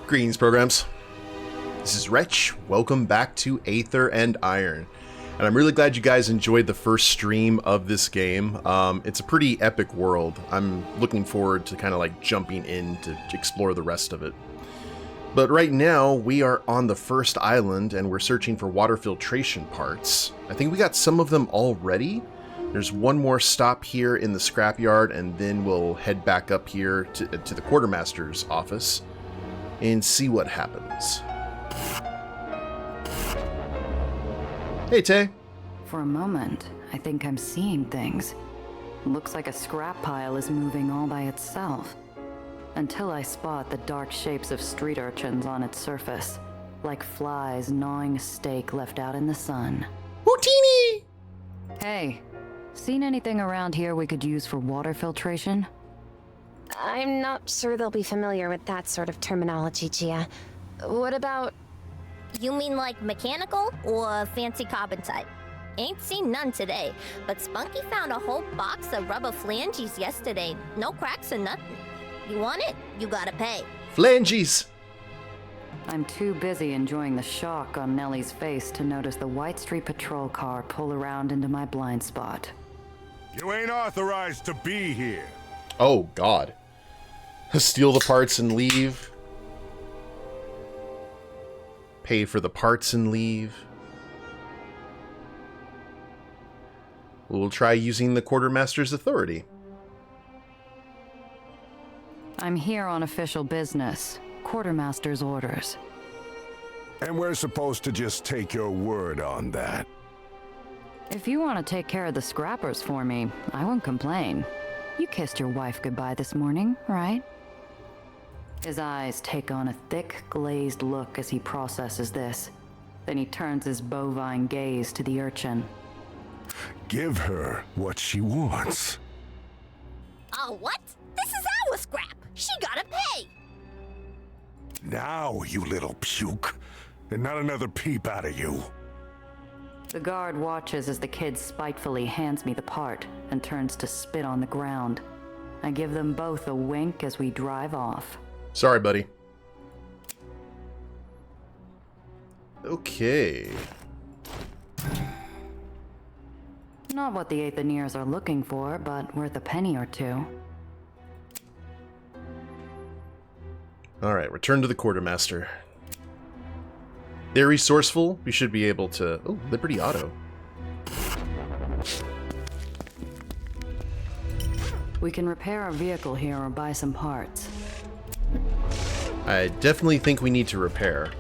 Greetings, programs. This is Wretch. Welcome back to Aether and Iron. And I'm really glad you guys enjoyed the first stream of this game. It's a pretty epic world. I'm looking forward to kind of like jumping in to explore the rest of it. But right now, we are on the first island and we're searching for water filtration parts. I think we got some of them already. There's one more stop here in the scrapyard, and then we'll head back up here to the quartermaster's office and see what happens. Hey, Tay. For a moment, I think I'm seeing things. Looks like a scrap pile is moving all by itself. Until I spot the dark shapes of street urchins on its surface, like flies gnawing a steak left out in the sun. Houtini! Hey, seen anything around here we could use for water filtration? I'm not sure they'll be familiar with that sort of terminology, Gia. What about... You mean like mechanical or fancy carbon type? Ain't seen none today, but Spunky found a whole box of rubber flanges yesterday. No cracks or nothing. You want it? You gotta pay. Flanges! I'm too busy enjoying the shock on Nellie's face to notice the White Street Patrol car pull around into my blind spot. You ain't authorized to be here. Oh, God. Steal the parts and leave. Pay for the parts and leave. We'll try using the quartermaster's authority. I'm here on official business. Quartermaster's orders. And we're supposed to just take your word on that. If you want to take care of the scrappers for me, I won't complain. You kissed your wife goodbye this morning, right? His eyes take on a thick, glazed look as he processes this. Then he turns his bovine gaze to the urchin. Give her what she wants. Oh, what? This is our scrap. She gotta pay. Now, you little puke. And not another peep out of you. The guard watches as the kid spitefully hands me the part and turns to spit on the ground. I give them both a wink as we drive off. Sorry, buddy. Okay. Not what the Aetherians are looking for, but worth a penny or two. Alright, return to the quartermaster. They're resourceful. We should be able to... Oh, Liberty Auto. We can repair our vehicle here or buy some parts. I definitely think we need to repair.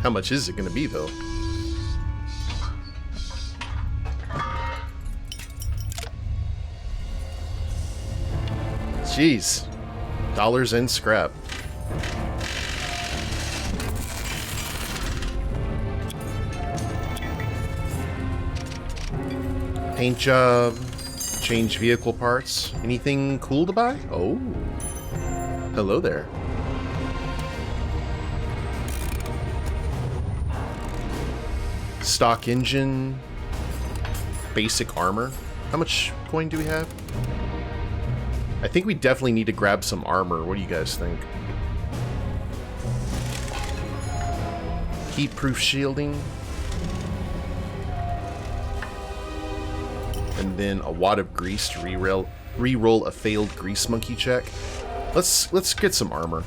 How much is it going to be, though? Jeez. Dollars and scrap. Paint job. Change vehicle parts. Anything cool to buy? Oh. Hello there. Stock engine. Basic armor. How much coin do we have? I think we definitely need to grab some armor. What do you guys think? Heat-proof shielding. And then a wad of grease to re-roll a failed grease monkey check. Let's get some armor.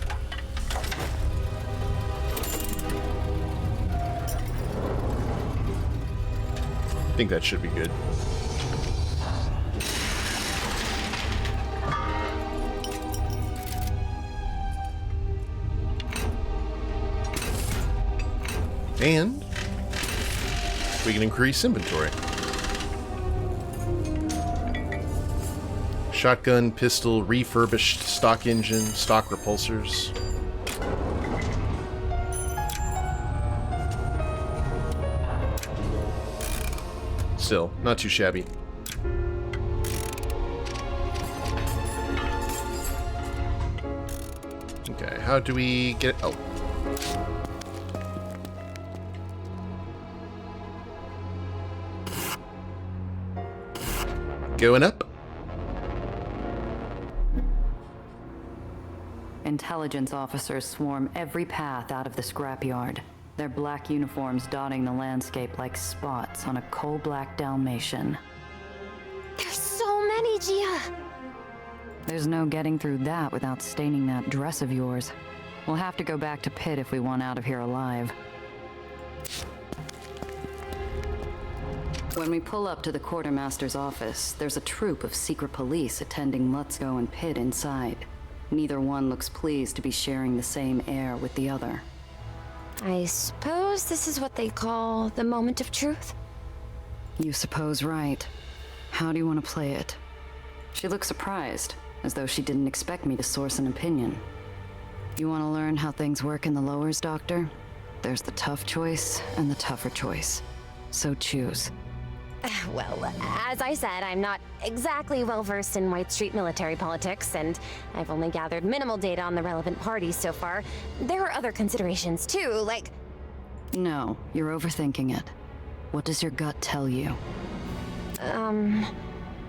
I think that should be good. And we can increase inventory. Shotgun, pistol, refurbished stock engine, stock repulsors. Still, not too shabby. Okay, how do we get... Oh. Going up. intelligence officers swarm every path out of the scrapyard, their black uniforms dotting the landscape like spots on a coal-black Dalmatian. There's so many, Gia! There's no getting through that without staining that dress of yours. We'll have to go back to Pitt if we want out of here alive. When we pull up to the quartermaster's office, there's a troop of secret police attending Lutzko and Pitt inside. Neither one looks pleased to be sharing the same air with the other. I suppose this is what they call the moment of truth? You suppose right. How do you want to play it? She looks surprised, as though she didn't expect me to source an opinion. You want to learn how things work in the lowers, Doctor? There's the tough choice and the tougher choice. So choose. Well, as I said, I'm not exactly well-versed in White Street military politics, and I've only gathered minimal data on the relevant parties so far. There are other considerations, too, like... No, you're overthinking it. What does your gut tell you?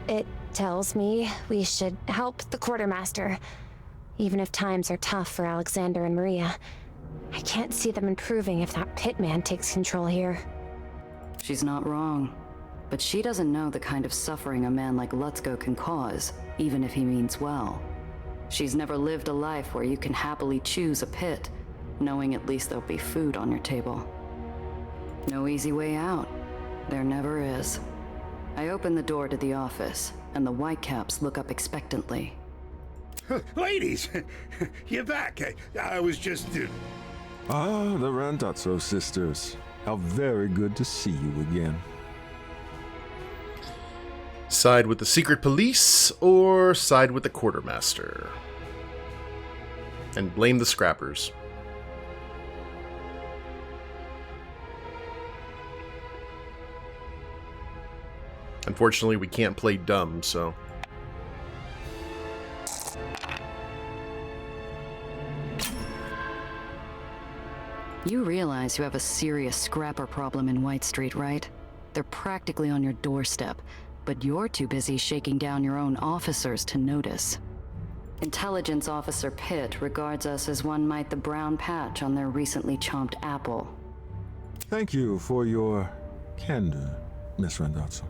It tells me we should help the quartermaster, even if times are tough for Alexander and Maria. I can't see them improving if that pitman takes control here. She's not wrong. But she doesn't know the kind of suffering a man like Lutzko can cause, even if he means well. She's never lived a life where you can happily choose a pit, knowing at least there'll be food on your table. No easy way out. There never is. I open the door to the office, and the Whitecaps look up expectantly. Ladies, you're back. I was just... Ah, the Randazzo sisters. How very good to see you again. Side with the secret police, or side with the quartermaster? And blame the scrappers. Unfortunately, we can't play dumb, so... You realize you have a serious scrapper problem in White Street, right? They're practically on your doorstep, but you're too busy shaking down your own officers to notice. Intelligence Officer Pitt regards us as one might the brown patch on their recently chomped apple. Thank you for your candor, Miss Randazzo.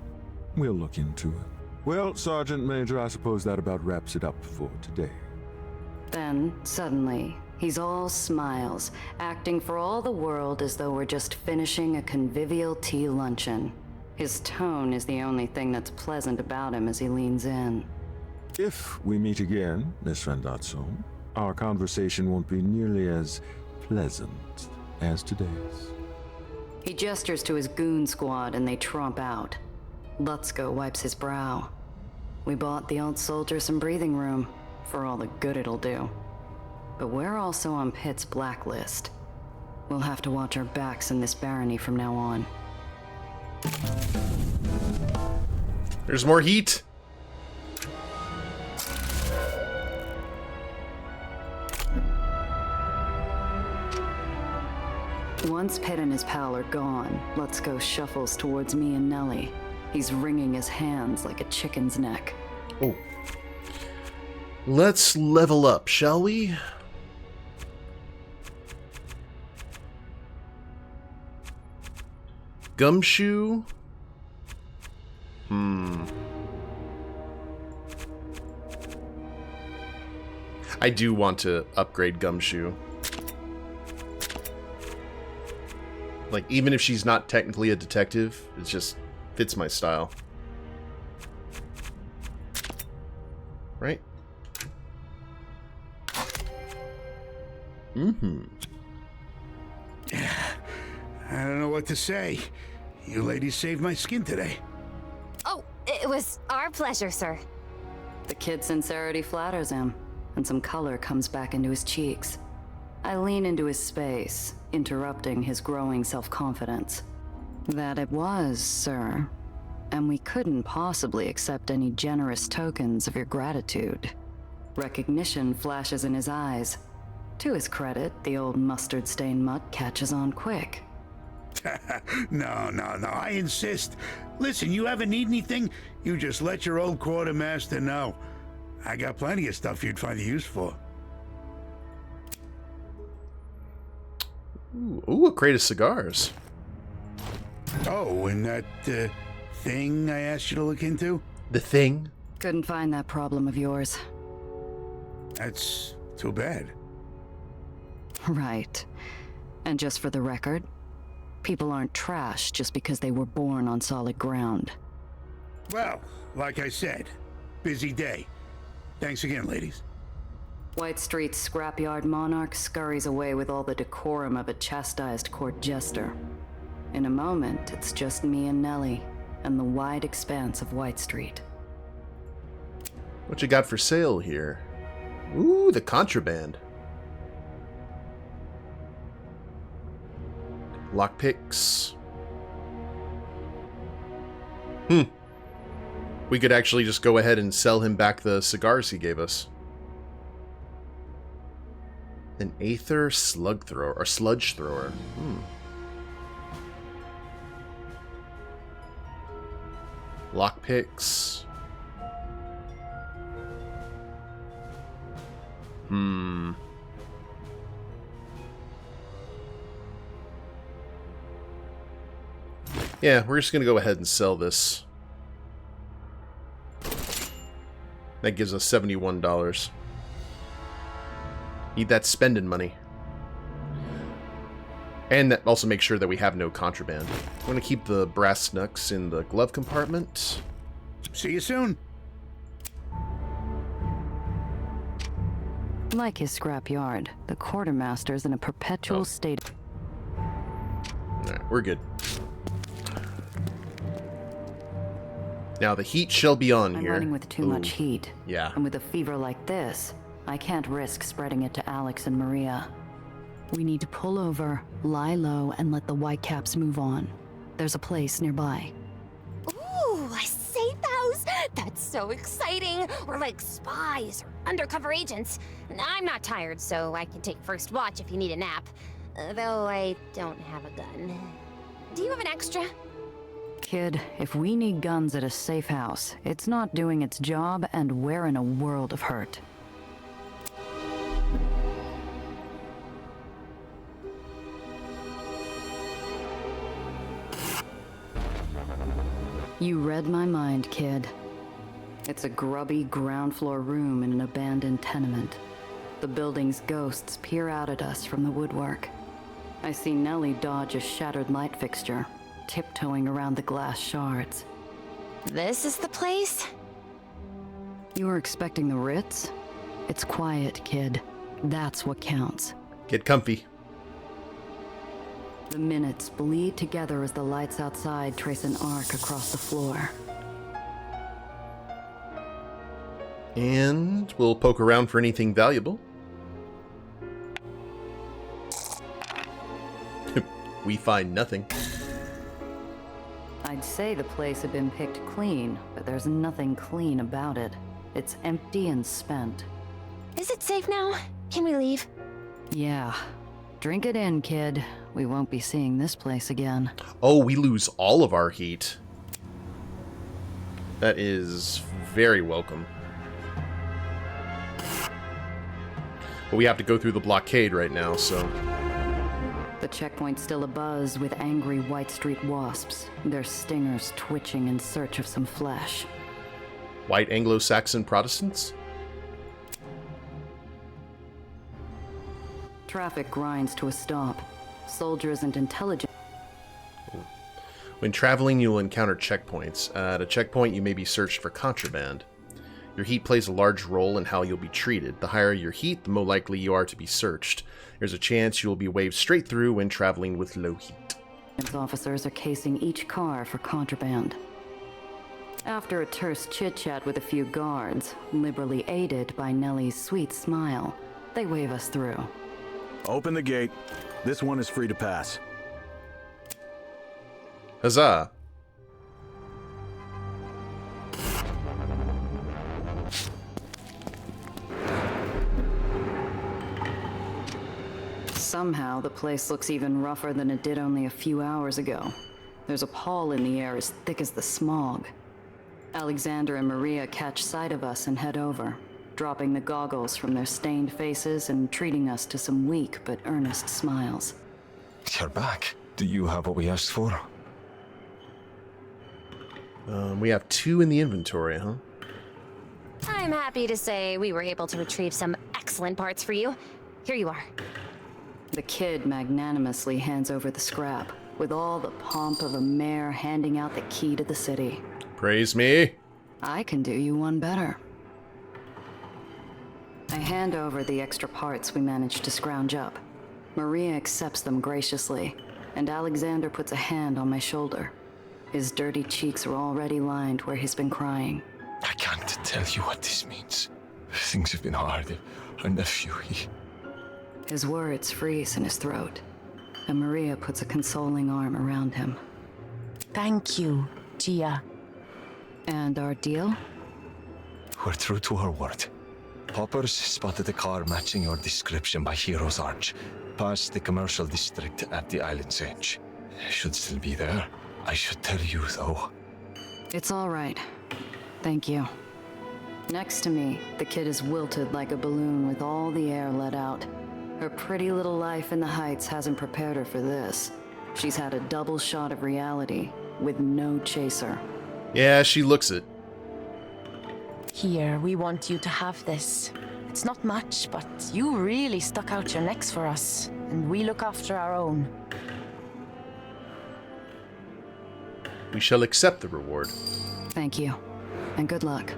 We'll look into it. Well, Sergeant Major, I suppose that about wraps it up for today. Then, suddenly, he's all smiles, acting for all the world as though we're just finishing a convivial tea luncheon. His tone is the only thing that's pleasant about him as he leans in. If we meet again, Miss Randazzo, our conversation won't be nearly as pleasant as today's. He gestures to his goon squad and they tromp out. Lutzko wipes his brow. We bought the old soldier some breathing room, for all the good it'll do. But we're also on Pitt's blacklist. We'll have to watch our backs in this barony from now on. There's more heat. Once Pitt and his pal are gone, Lutzko shuffles towards me and Nellie. He's wringing his hands like a chicken's neck. Oh. Let's level up, shall we? Gumshoe? I do want to upgrade Gumshoe. Like, even if she's not technically a detective, it just fits my style. Right? Mm-hmm. I don't know what to say. You ladies saved my skin today. Oh, it was our pleasure, sir. The kid's sincerity flatters him, and some color comes back into his cheeks. I lean into his space, interrupting his growing self-confidence. That it was, sir. And we couldn't possibly accept any generous tokens of your gratitude. Recognition flashes in his eyes. To his credit, the old mustard-stained mutt catches on quick. No, I insist. Listen, you ever need anything, you just let your old quartermaster know. I got plenty of stuff you'd find use for. Ooh, a crate of cigars. Oh, and that thing I asked you to look into? The thing? Couldn't find that problem of yours. That's too bad. Right. And just for the record, people aren't trash just because they were born on solid ground. Well, like I said, busy day. Thanks again, ladies. White Street's scrapyard monarch scurries away with all the decorum of a chastised court jester. In a moment, it's just me and Nellie, and the wide expanse of White Street. What you got for sale here? Ooh, the contraband. Lockpicks. We could actually just go ahead and sell him back the cigars he gave us. An Aether slug thrower, or sludge thrower. Lockpicks. Yeah, we're just gonna go ahead and sell this. That gives us $71. Need that spending money. And that also makes sure that we have no contraband. I'm gonna keep the brass knucks in the glove compartment. See you soon. Like his scrapyard, the quartermaster's in a perpetual state. Alright, we're good. Now the heat shall be on I'm here. running with too much heat. Yeah. And with a fever like this, I can't risk spreading it to Alex and Maria. We need to pull over, lie low, and let the Whitecaps move on. There's a place nearby. Ooh, a safe house? That's so exciting. We're like spies or undercover agents. I'm not tired, so I can take first watch if you need a nap. Though I don't have a gun. Do you have an extra? Kid, if we need guns at a safe house, it's not doing its job, and we're in a world of hurt. You read my mind, kid. It's a grubby ground floor room in an abandoned tenement. The building's ghosts peer out at us from the woodwork. I see Nellie dodge a shattered light fixture, tiptoeing around the glass shards. This is the place? You were expecting the Ritz? It's quiet, kid. That's what counts. Get comfy. The minutes bleed together as the lights outside trace an arc across the floor. And we'll poke around for anything valuable. We find nothing. I'd say the place had been picked clean, but there's nothing clean about it. It's empty and spent. Is it safe now? Can we leave? Yeah. Drink it in, kid. We won't be seeing this place again. Oh, we lose all of our heat. That is very welcome. But we have to go through the blockade right now, so... The checkpoint's still abuzz with angry White Street wasps, their stingers twitching in search of some flesh. White Anglo-Saxon Protestants? Traffic grinds to a stop. Soldiers and intelligence. When traveling, you'll encounter checkpoints. At a checkpoint, you may be searched for contraband. Your heat plays a large role in how you'll be treated. The higher your heat, the more likely you are to be searched. There's a chance you will be waved straight through when traveling with low heat. Officers are casing each car for contraband. After a terse chit-chat with a few guards, liberally aided by Nellie's sweet smile, they wave us through. Open the gate. This one is free to pass. Huzzah! Somehow, the place looks even rougher than it did only a few hours ago. There's a pall in the air as thick as the smog. Alexander and Maria catch sight of us and head over, dropping the goggles from their stained faces and treating us to some weak but earnest smiles. You're back. Do you have what we asked for? We have 2 in the inventory, huh? I'm happy to say we were able to retrieve some excellent parts for you. Here you are. The kid magnanimously hands over the scrap, with all the pomp of a mayor handing out the key to the city. Praise me. I can do you one better. I hand over the extra parts we managed to scrounge up. Maria accepts them graciously, and Alexander puts a hand on my shoulder. His dirty cheeks are already lined where he's been crying. I can't tell you what this means. Things have been hard. Our nephew, His words freeze in his throat, and Maria puts a consoling arm around him. Thank you, Gia. And our deal? We're true to our word. Poppers spotted a car matching your description by Hero's Arch, past the commercial district at the island's edge. Should still be there. I should tell you, though. It's all right. Thank you. Next to me, the kid is wilted like a balloon with all the air let out. Her pretty little life in the Heights hasn't prepared her for this. She's had a double shot of reality, with no chaser. Yeah, she looks it. Here, we want you to have this. It's not much, but you really stuck out your necks for us, and we look after our own. We shall accept the reward. Thank you, and good luck.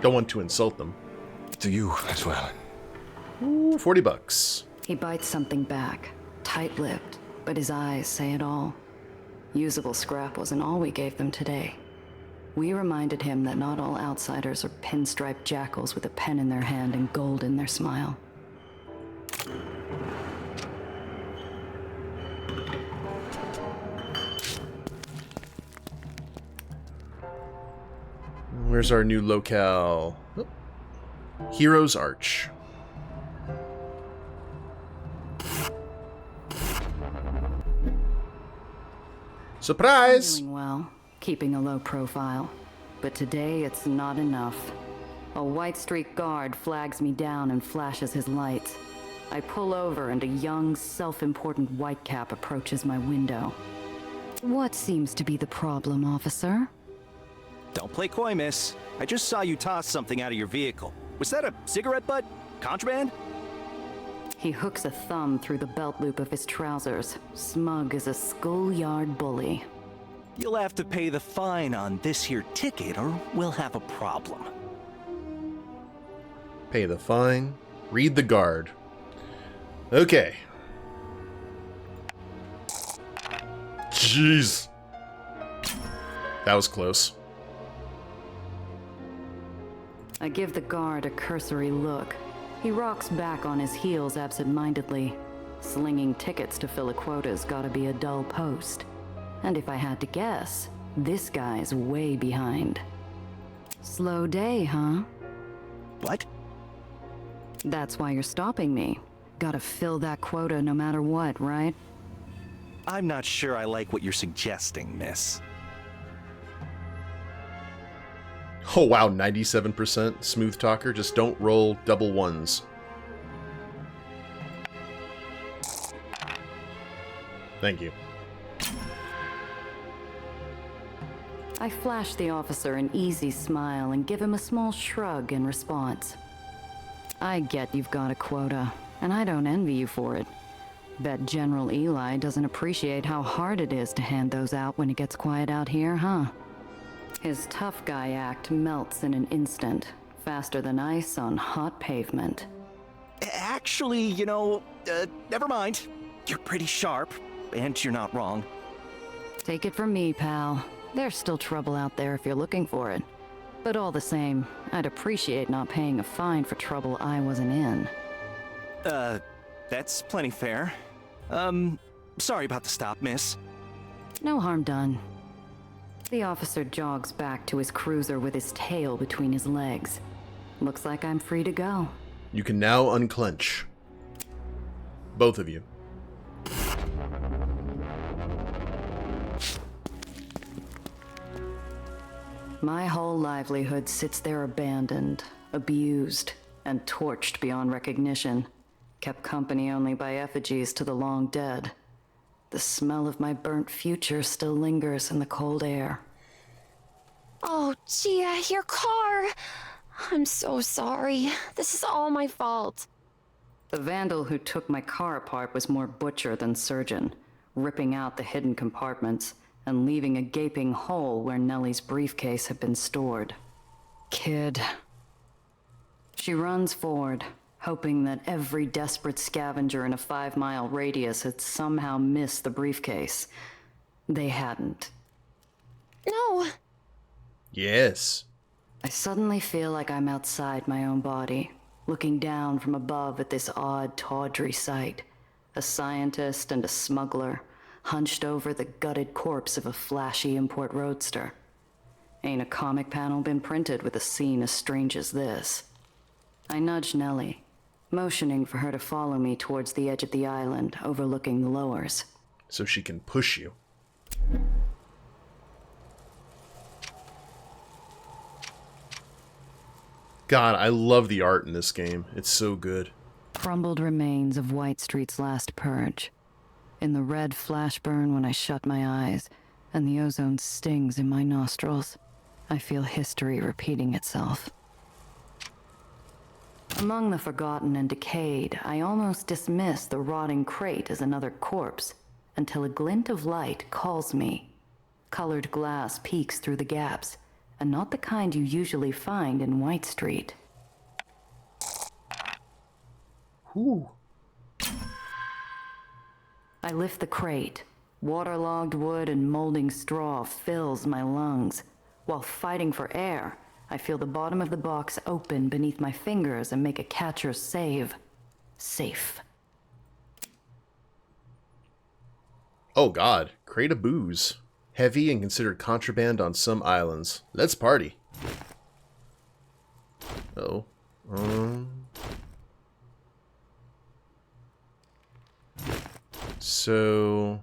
Don't want to insult them. To you as well. Ooh, $40. He bites something back, tight-lipped, but his eyes say it all. Usable scrap wasn't all we gave them today. We reminded him that not all outsiders are pinstriped jackals with a pen in their hand and gold in their smile. Where's our new locale? Oh. Hero's Arch. Surprise! Doing well, keeping a low profile. But today it's not enough. A White Streak guard flags me down and flashes his lights. I pull over and a young, self-important whitecap approaches my window. What seems to be the problem, officer? Don't play coy, miss. I just saw you toss something out of your vehicle. Was that a cigarette butt? Contraband? He hooks a thumb through the belt loop of his trousers, smug as a schoolyard bully. You'll have to pay the fine on this here ticket or we'll have a problem. Pay the fine. Read the guard. Okay. Jeez. That was close. I give the guard a cursory look. He rocks back on his heels absent-mindedly. Slinging tickets to fill a quota's gotta be a dull post. And if I had to guess, this guy's way behind. Slow day, huh? What? That's why you're stopping me. Gotta fill that quota no matter what, right? I'm not sure I like what you're suggesting, miss. Oh wow, 97% smooth talker. Just don't roll double ones. Thank you. I flash the officer an easy smile and give him a small shrug in response. I get you've got a quota, and I don't envy you for it. Bet General Eli doesn't appreciate how hard it is to hand those out when it gets quiet out here, huh? His tough guy act melts in an instant, faster than ice on hot pavement. Actually, never mind. You're pretty sharp, and you're not wrong. Take it from me, pal. There's still trouble out there if you're looking for it. But all the same, I'd appreciate not paying a fine for trouble I wasn't in. That's plenty fair. Sorry about the stop, miss. No harm done. The officer jogs back to his cruiser with his tail between his legs. Looks like I'm free to go. You can now unclench. Both of you. My whole livelihood sits there abandoned, abused, and torched beyond recognition. Kept company only by effigies to the long dead. The smell of my burnt future still lingers in the cold air. Oh, Gia, your car! I'm so sorry. This is all my fault. The vandal who took my car apart was more butcher than surgeon, ripping out the hidden compartments and leaving a gaping hole where Nellie's briefcase had been stored. Kid. She runs forward, hoping that every desperate scavenger in a 5-mile radius had somehow missed the briefcase. They hadn't. No! Yes. I suddenly feel like I'm outside my own body, looking down from above at this odd, tawdry sight. A scientist and a smuggler, hunched over the gutted corpse of a flashy import roadster. Ain't a comic panel been printed with a scene as strange as this. I nudge Nellie, motioning for her to follow me towards the edge of the island, overlooking the lowers. So she can push you. God, I love the art in this game. It's so good. Crumbled remains of White Street's last purge. In the red flash burn when I shut my eyes, and the ozone stings in my nostrils, I feel history repeating itself. Among the forgotten and decayed, I almost dismiss the rotting crate as another corpse, until a glint of light calls me. Colored glass peeks through the gaps, and not the kind you usually find in White Street. Ooh. I lift the crate. Waterlogged wood and molding straw fills my lungs. While fighting for air, I feel the bottom of the box open beneath my fingers and make a catcher's save. Safe. Oh god, crate of booze. Heavy and considered contraband on some islands. Let's party. Oh. So...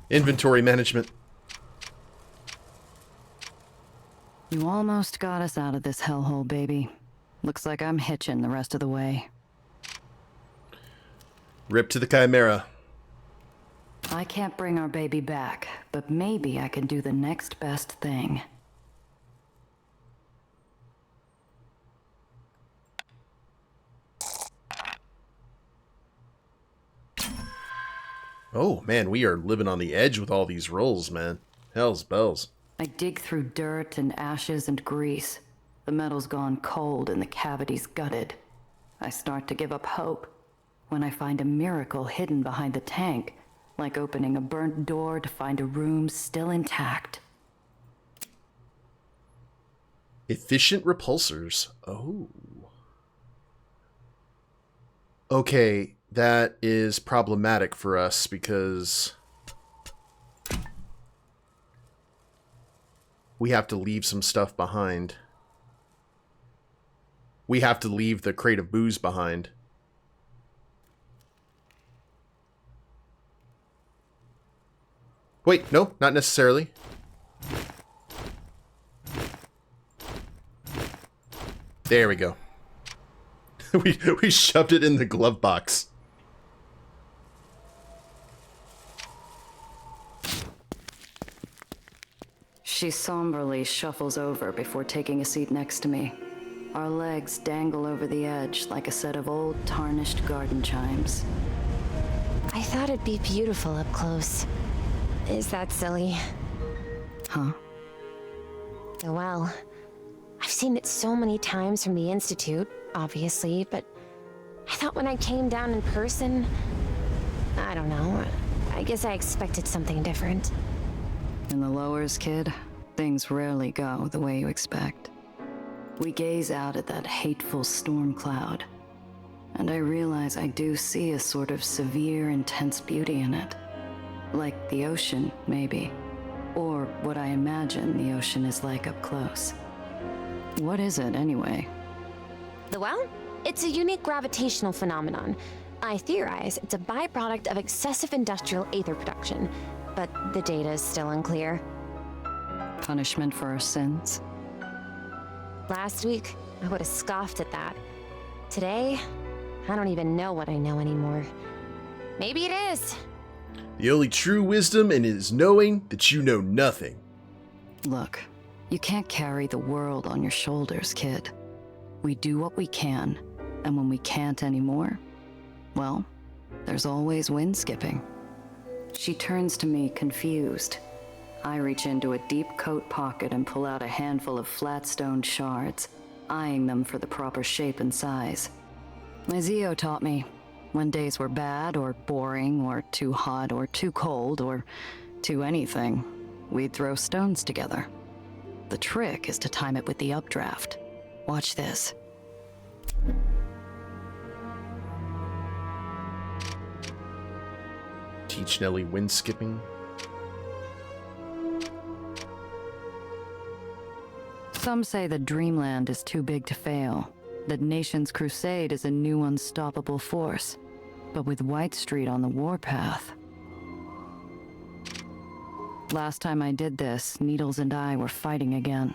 Inventory management. You almost got us out of this hellhole, baby. Looks like I'm hitching the rest of the way. Rip to the Chimera. I can't bring our baby back, but maybe I can do the next best thing. Oh man, we are living on the edge with all these rolls, man. Hell's bells. I dig through dirt and ashes and grease. The metal's gone cold and the cavity's gutted. I start to give up hope when I find a miracle hidden behind the tank, like opening a burnt door to find a room still intact. Efficient repulsors. Oh. Okay, that is problematic for us because we have to leave some stuff behind. We have to leave the crate of booze behind. Wait, no, not necessarily. There we go. we shoved it in the glove box. She somberly shuffles over before taking a seat next to me. Our legs dangle over the edge like a set of old, tarnished garden chimes. I thought it'd be beautiful up close. Is that silly? Huh? Well, I've seen it so many times from the Institute, obviously, but I thought when I came down in person, I don't know, I guess I expected something different. In the lowers, kid, things rarely go the way you expect. We gaze out at that hateful storm cloud, and I realize I do see a sort of severe, intense beauty in it. Like the ocean, maybe. Or what I imagine the ocean is like up close. What is it, anyway? The well? It's a unique gravitational phenomenon. I theorize it's a byproduct of excessive industrial aether production, but the data is still unclear. Punishment for our sins? Last week, I would have scoffed at that. today, I don't even know what I know anymore. Maybe it is. The only true wisdom is knowing that you know nothing. Look, you can't carry the world on your shoulders, kid. We do what we can, and when we can't anymore, well, there's always wind skipping. She turns to me, confused. I reach into a deep coat pocket and pull out a handful of flat stone shards, eyeing them for the proper shape and size. My Zio taught me, when days were bad or boring or too hot or too cold or too anything, we'd throw stones together. The trick is to time it with the updraft. Watch this. Teach Nellie wind skipping. Some say that Dreamland is too big to fail, that Nation's Crusade is a new unstoppable force, but with White Street on the warpath. Last time I did this, Needles and I were fighting again.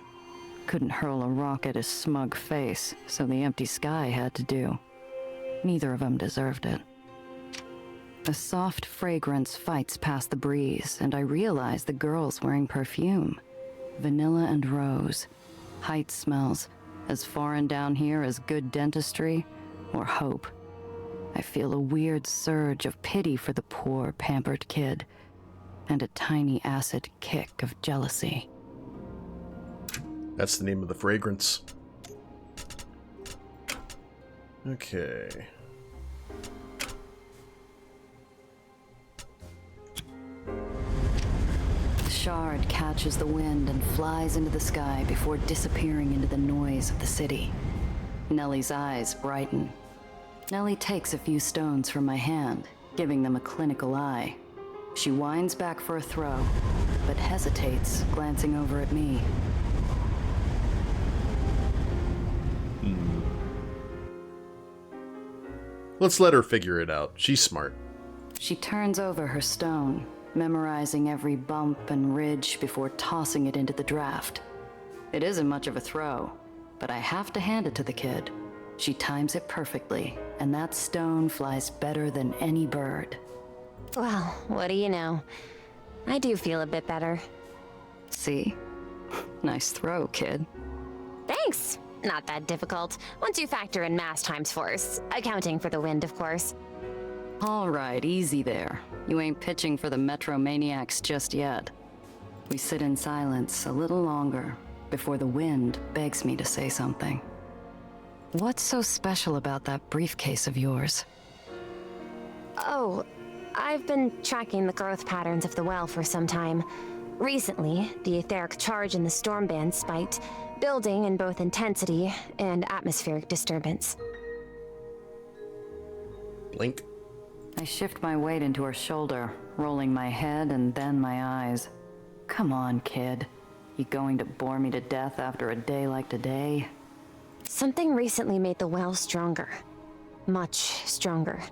Couldn't hurl a rock at his smug face, so the empty sky had to do. Neither of them deserved it. A soft fragrance fights past the breeze, and I realize the girl's wearing perfume. Vanilla and rose. Height smells, as foreign down here as good dentistry or hope. I feel a weird surge of pity for the poor, pampered kid, and a tiny acid kick of jealousy. That's the name of the fragrance. Okay. The shard catches the wind and flies into the sky before disappearing into the noise of the city. Nellie's eyes brighten. Nellie takes a few stones from my hand, giving them a clinical eye. She winds back for a throw, but hesitates, glancing over at me. Let's let her figure it out. She's smart. She turns over her stone, memorizing every bump and ridge before tossing it into the draft. It isn't much of a throw, but I have to hand it to the kid. She times it perfectly, and that stone flies better than any bird. Well, what do you know? I do feel a bit better. See? Nice throw, kid. Thanks! Not that difficult, once you factor in mass times force, accounting for the wind, of course. All right, easy there. You ain't pitching for the Metromaniacs just yet. We sit in silence a little longer before the wind begs me to say something. What's so special about that briefcase of yours? Oh, I've been tracking the growth patterns of the well for some time. Recently, the etheric charge in the storm band spiked, building in both intensity and atmospheric disturbance. Blink. I shift my weight into her shoulder, rolling my head and then my eyes. Come on, kid. You going to bore me to death after a day like today? Something recently made the well stronger. Much stronger.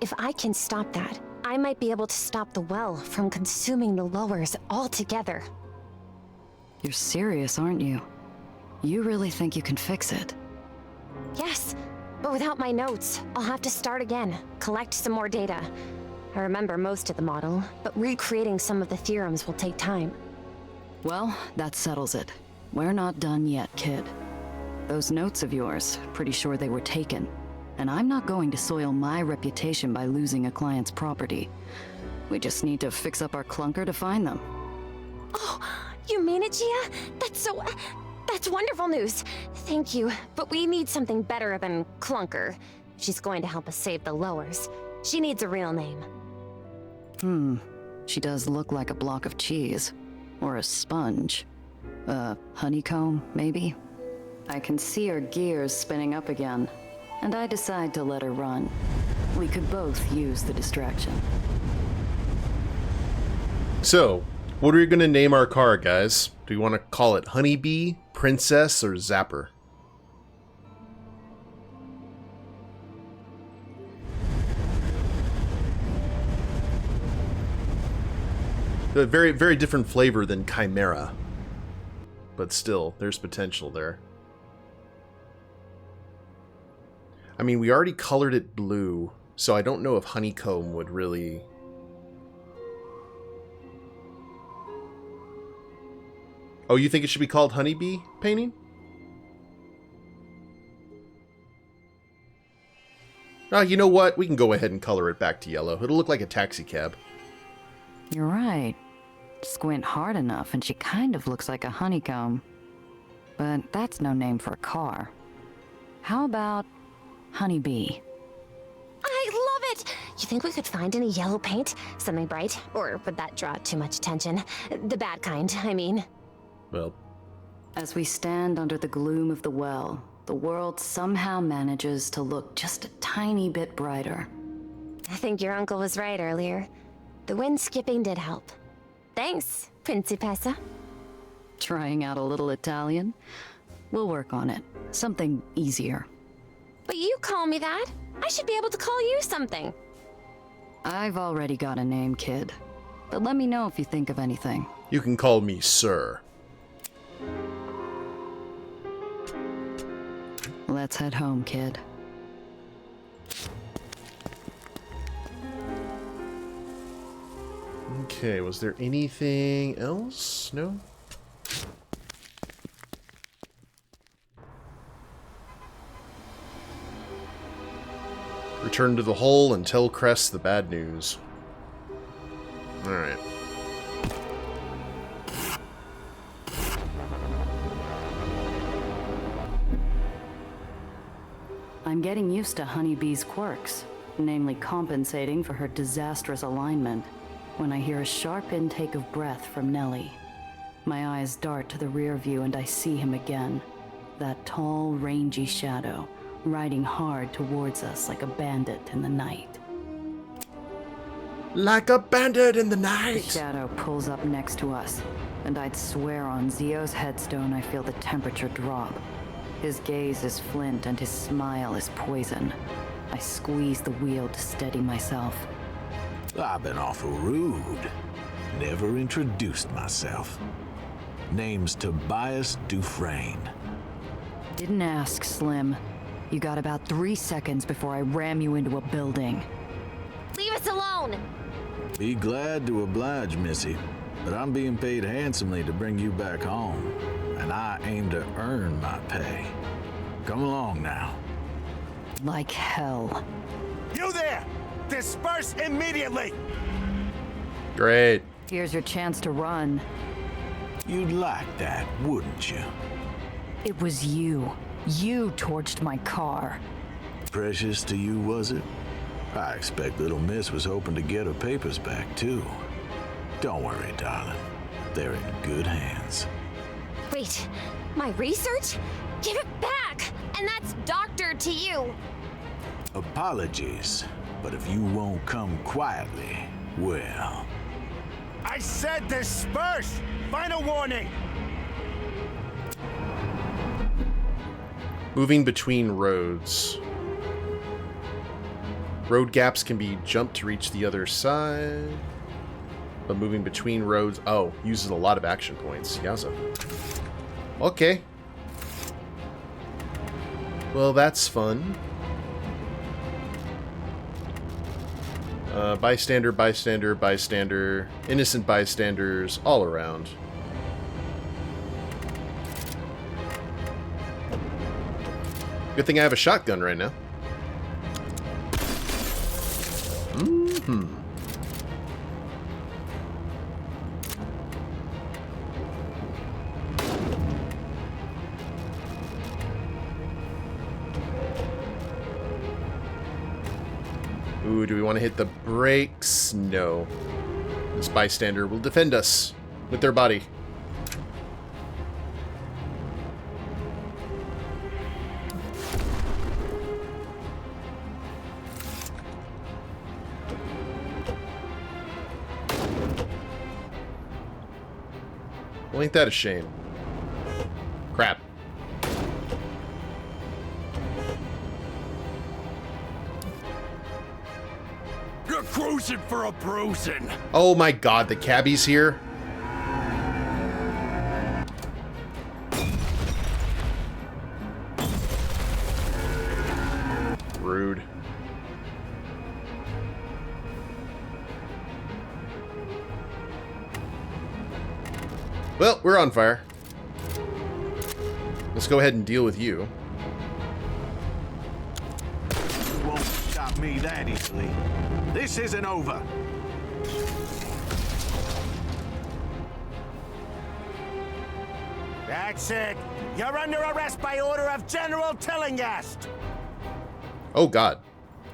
If I can stop that, I might be able to stop the well from consuming the lowers altogether. You're serious, aren't you? You really think you can fix it? Yes, but without my notes, I'll have to start again, collect some more data. I remember most of the model, but recreating some of the theorems will take time. Well, that settles it. We're not done yet, kid. Those notes of yours, pretty sure they were taken. And I'm not going to soil my reputation by losing a client's property. We just need to fix up our clunker to find them. Oh, you mean it, Gia? That's wonderful news. Thank you, but we need something better than clunker. She's going to help us save the lowers. She needs a real name. She does look like a block of cheese. Or a sponge. Honeycomb, maybe? I can see her gears spinning up again, and I decide to let her run. We could both use the distraction. So, what are we going to name our car, guys? Do we want to call it Honeybee, Princess, or Zapper? A very, very different flavor than Chimera. But still, there's potential there. I mean, we already colored it blue, so I don't know if honeycomb would really... Oh, you think it should be called honeybee painting? You know what? We can go ahead and color it back to yellow. It'll look like a taxi cab. You're right. Squint hard enough and she kind of looks like a honeycomb. But that's no name for a car. How about honeybee? I love it! You think we could find any yellow paint? Something bright? Or would that draw too much attention? The bad kind, I mean. Well, as we stand under the gloom of the well, the world somehow manages to look just a tiny bit brighter. I think your uncle was right earlier. The wind skipping did help. Thanks, Principessa. Trying out a little Italian? We'll work on it. Something easier. But you call me that. I should be able to call you something. I've already got a name, kid. But let me know if you think of anything. you can call me Sir. Let's head home, kid. Okay, was there anything else? No? Return to the hole and tell Crest the bad news. Alright. I'm getting used to Honeybee's quirks, namely compensating for her disastrous alignment, when I hear a sharp intake of breath from Nellie. My eyes dart to the rear view and I see him again. That tall, rangy shadow, riding hard towards us like a bandit in the night. Like a bandit in the The night! shadow pulls up next to us, and I'd swear on Zio's headstone I feel the temperature drop. His gaze is flint and his smile is poison. I squeeze the wheel to steady myself. I've been awful rude. Never introduced myself. Name's Tobias Dufresne. Didn't ask, Slim. You got about 3 seconds before I ram you into a building. Leave us alone! Be glad to oblige, Missy, but I'm being paid handsomely to bring you back home, and I aim to earn my pay. Come along now. Like hell. You there! Disperse immediately! Great. Here's your chance to run. You'd like that, wouldn't you? It was you. You torched my car. Precious to you, was it? I expect little miss was hoping to get her papers back, too. Don't worry, darling. They're in good hands. Wait, my research? Give it back! And that's doctored to you! Apologies, but if you won't come quietly, well... I said disperse! Final warning! Moving between roads. Road gaps can be jumped to reach the other side. But moving between roads... Oh, uses a lot of action points. Yowza. Okay. Well, that's fun. Bystander, bystander, bystander. Innocent bystanders all around. Good thing I have a shotgun right now. Ooh, do we want to hit the brakes? No. This bystander will defend us with their body. Well, ain't that a shame? Crap. You're cruising for a bruising! Oh my god, the cabbie's here? Well, we're on fire. Let's go ahead and deal with you. You won't stop me that easily. This isn't over. That's it. You're under arrest by order of General Tillinghast. Oh, God.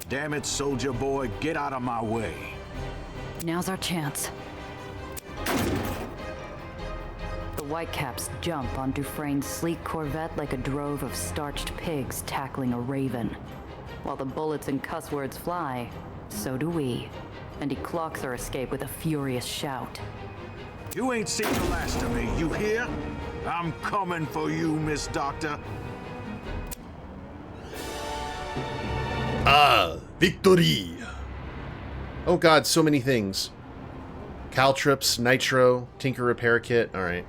Damn it, soldier boy, get out of my way. Now's our chance. The Whitecaps jump on Dufresne's sleek Corvette like a drove of starched pigs tackling a raven. While the bullets and cuss words fly, so do we. And he clocks our escape with a furious shout. You ain't seen the last of me, you hear? I'm coming for you, Miss Doctor. Ah, victory! Oh god, so many things. Caltrips, nitro, tinker repair kit. Alright.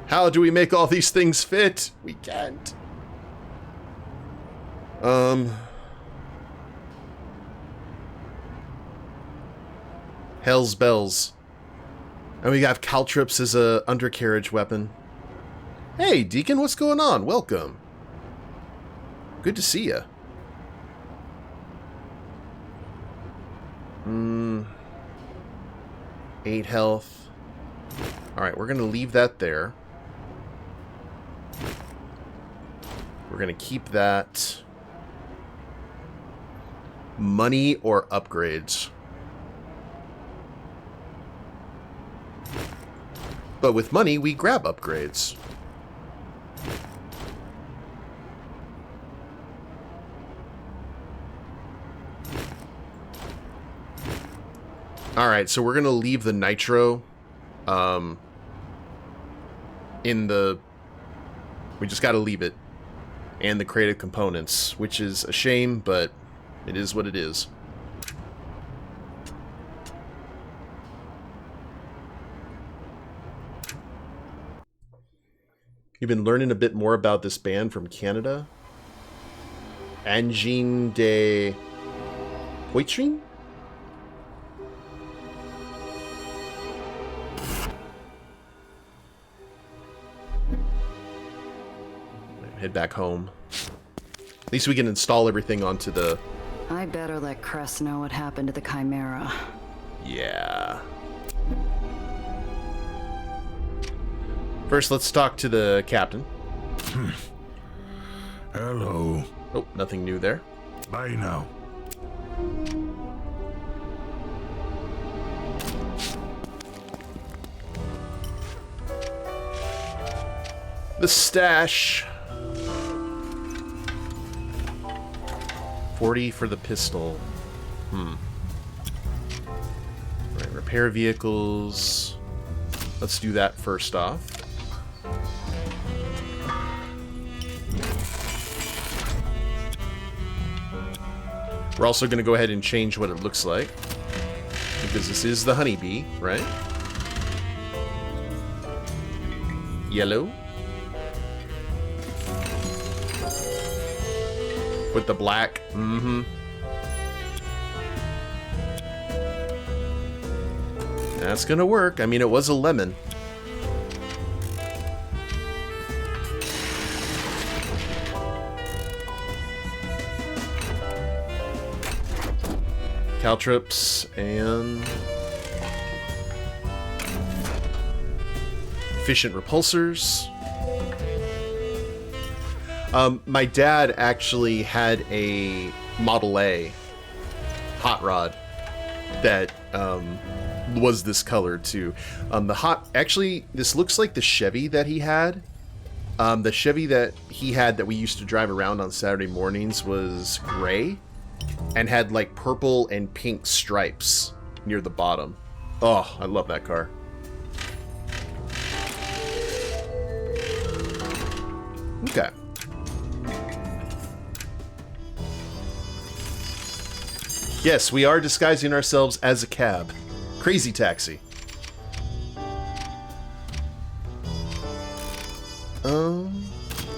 How do we make all these things fit? We can't. Hell's bells. And we got caltrips as a undercarriage weapon. Hey, Deacon, what's going on? Welcome. Good to see ya. 8 health. Alright, we're gonna leave that there. We're gonna keep that. Money or upgrades? But with money, we grab upgrades. Alright, so we're going to leave the nitro in the... We just got to leave it. And the creative components, which is a shame, but it is what it is. You've been learning a bit more about this band from Canada? Angine de Poitrin? Head back home. At least we can install everything onto the... I better let Cress know what happened to the Chimera. Yeah. First, let's talk to the captain. Hello. Oh, nothing new there. Bye now. The stash. 40 for the pistol. Right, repair vehicles. Let's do that first off. We're also going to go ahead and change what it looks like, because this is the honeybee, right? Yellow. With the black. That's going to work. I mean, it was a lemon. Caltrips and efficient repulsors. My dad actually had a Model A hot rod that was this color too. Actually, this looks like the Chevy that he had. The Chevy that he had that we used to drive around on Saturday mornings was gray and had like purple and pink stripes near the bottom. Oh, I love that car. Okay. Yes, we are disguising ourselves as a cab. Crazy taxi.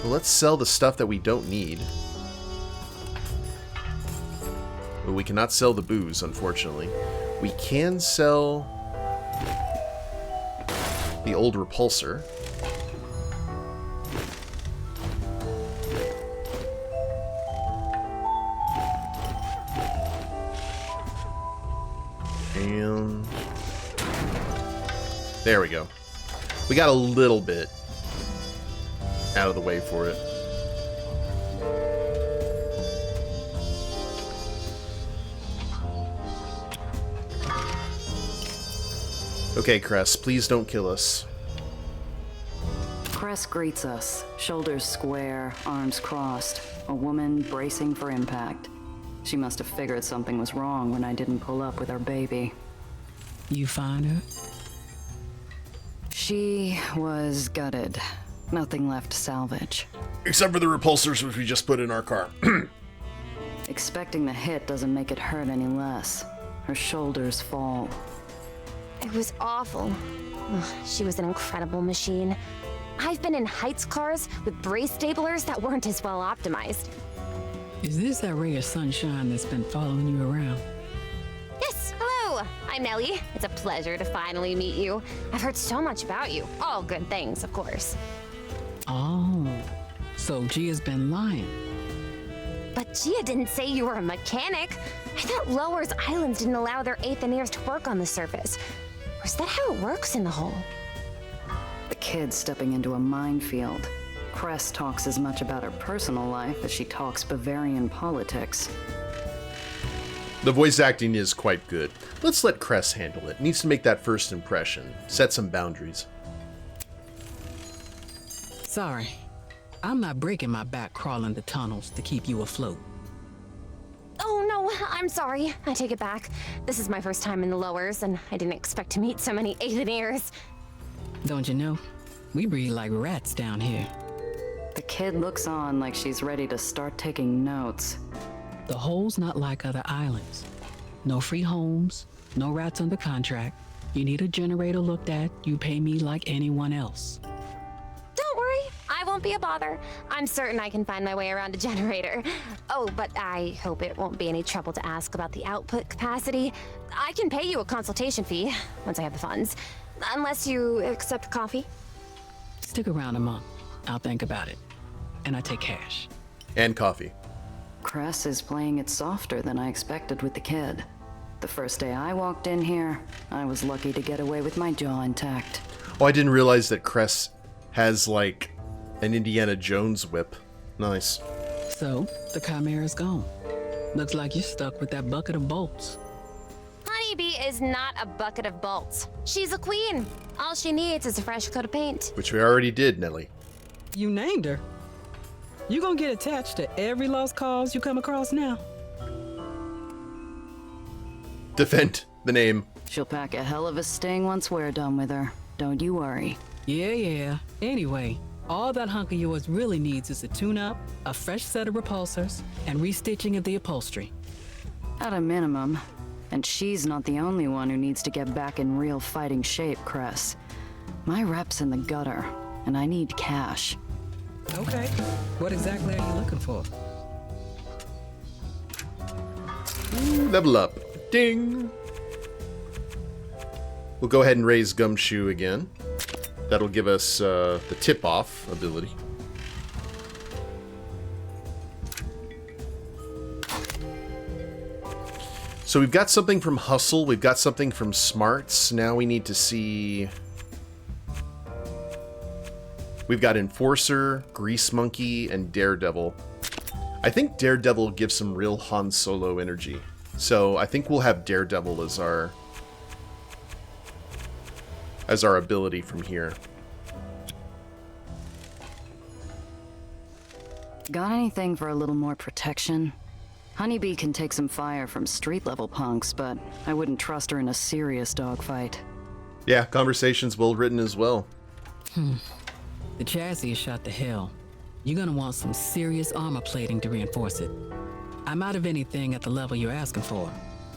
Let's sell the stuff that we don't need. But we cannot sell the booze, unfortunately. We can sell... the old repulsor. And there we go. We got a little bit out of the way for it. Okay, Cress, please don't kill us. Cress greets us, shoulders square, arms crossed, a woman bracing for impact. She must have figured something was wrong when I didn't pull up with our baby. You find her? She was gutted. Nothing left to salvage. Except for the repulsors which we just put in our car. Expecting the hit doesn't make it hurt any less. Her shoulders fall. It was awful. Ugh, she was an incredible machine. I've been in Heights cars with brace stablers that weren't as well optimized. Is this that ray of sunshine that's been following you around? Yes, hello! I'm Nellie. It's a pleasure to finally meet you. I've heard so much about you. All good things, of course. Oh, so Gia's been lying. But Gia didn't say you were a mechanic. I thought Lowers Islands didn't allow their Aethaniers to work on the surface. Or is that how it works in the hull? The kid's stepping into a minefield. Cress talks as much about her personal life as she talks Bavarian politics. The voice acting is quite good. Let's let Cress handle it. Needs to make that first impression. Set some boundaries. Sorry, I'm not breaking my back crawling the tunnels to keep you afloat. Oh no, I'm sorry. I take it back. This is my first time in the Lowers, and I didn't expect to meet so many Aethaniers. Don't you know? We breed like rats down here. The kid looks on like she's ready to start taking notes. The hole's not like other islands. No free homes, no rats under contract. You need a generator looked at, you pay me like anyone else. Don't worry, I won't be a bother. I'm certain I can find my way around a generator. Oh, but I hope it won't be any trouble to ask about the output capacity. I can pay you a consultation fee once I have the funds. Unless you accept coffee. Stick around a month. I'll think about it. And I take cash. And coffee. Cress is playing it softer than I expected with the kid. The first day I walked in here, I was lucky to get away with my jaw intact. Oh, I didn't realize that Cress has, like, an Indiana Jones whip. Nice. So, the Chimera's gone. Looks like you're stuck with that bucket of bolts. Honeybee is not a bucket of bolts. She's a queen. All she needs is a fresh coat of paint. Which we already did, Nellie. You named her. You gonna get attached to every lost cause you come across now? Defend the name. She'll pack a hell of a sting once we're done with her. Don't you worry. Yeah. Anyway, all that hunk of yours really needs is a tune-up, a fresh set of repulsors, and restitching of the upholstery. At a minimum. And she's not the only one who needs to get back in real fighting shape, Cress. My rep's in the gutter, and I need cash. Okay. What exactly are you looking for? Ooh, level up. Ding! We'll go ahead and raise Gumshoe again. That'll give us the tip-off ability. So we've got something from Hustle, we've got something from Smarts. Now we need to see... We've got Enforcer, Grease Monkey, and Daredevil. I think Daredevil gives some real Han Solo energy. So I think we'll have Daredevil as our ability from here. Got anything for a little more protection? Honeybee can take some fire from street-level punks, but I wouldn't trust her in a serious dogfight. Yeah, conversation's well written as well. The chassis is shot to hell. You're gonna want some serious armor plating to reinforce it. I'm out of anything at the level you're asking for,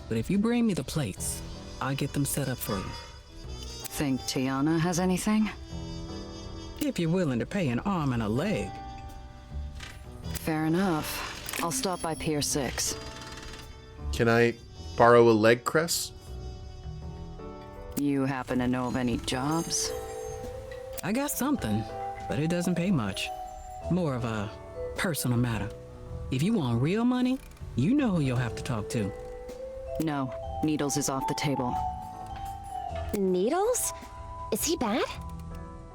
but if you bring me the plates, I'll get them set up for you. Think Tiana has anything? If you're willing to pay an arm and a leg. Fair enough. I'll stop by Pier 6. Can I borrow a leg, Cress? You happen to know of any jobs? I got something, but it doesn't pay much. More of a personal matter. If you want real money, you know who you'll have to talk to. No, Needles is off the table. Needles? Is he bad?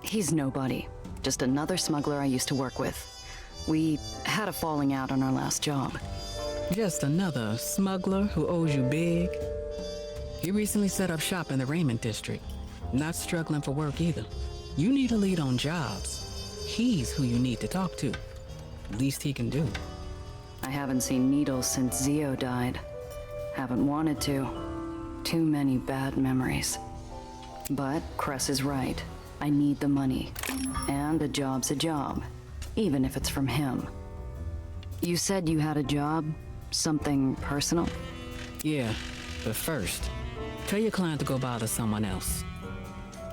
He's nobody. Just another smuggler I used to work with. We had a falling out on our last job. Just another smuggler who owes you big? He recently set up shop in the Raymond district. Not struggling for work either. You need a lead on jobs. He's who you need to talk to. Least he can do. I haven't seen Needles since Zio died. Haven't wanted to. Too many bad memories. But Cress is right. I need the money. And a job's a job, even if it's from him. You said you had a job? Something personal? Yeah, but first, tell your client to go bother someone else.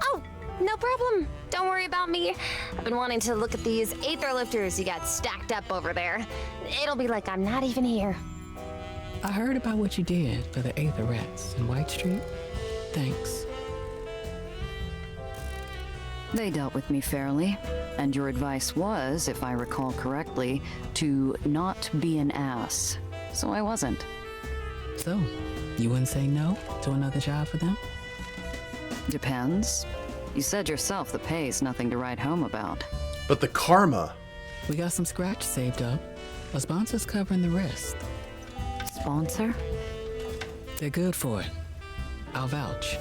Oh, no problem. Don't worry about me. I've been wanting to look at these Aether lifters you got stacked up over there. It'll be like I'm not even here. I heard about what you did for the Aether Rats in White Street. Thanks. They dealt with me fairly, and your advice was, if I recall correctly, to not be an ass. So I wasn't. So, you wouldn't say no to another job for them? Depends. You said yourself the pay's nothing to write home about. But the karma. We got some scratch saved up. A sponsor's covering the rest. Sponsor? They're good for it. I'll vouch.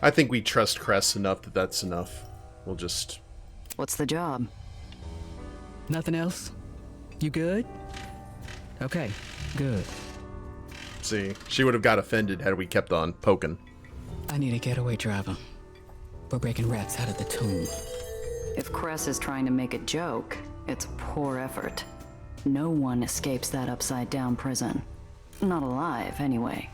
I think we trust Cress enough that that's enough. We'll just... What's the job? Nothing else? You good? Okay, good. See, she would have got offended had we kept on poking. I need a getaway driver. We're breaking rats out of the tomb. If Cress is trying to make a joke, it's a poor effort. No one escapes that upside-down prison. Not alive, anyway.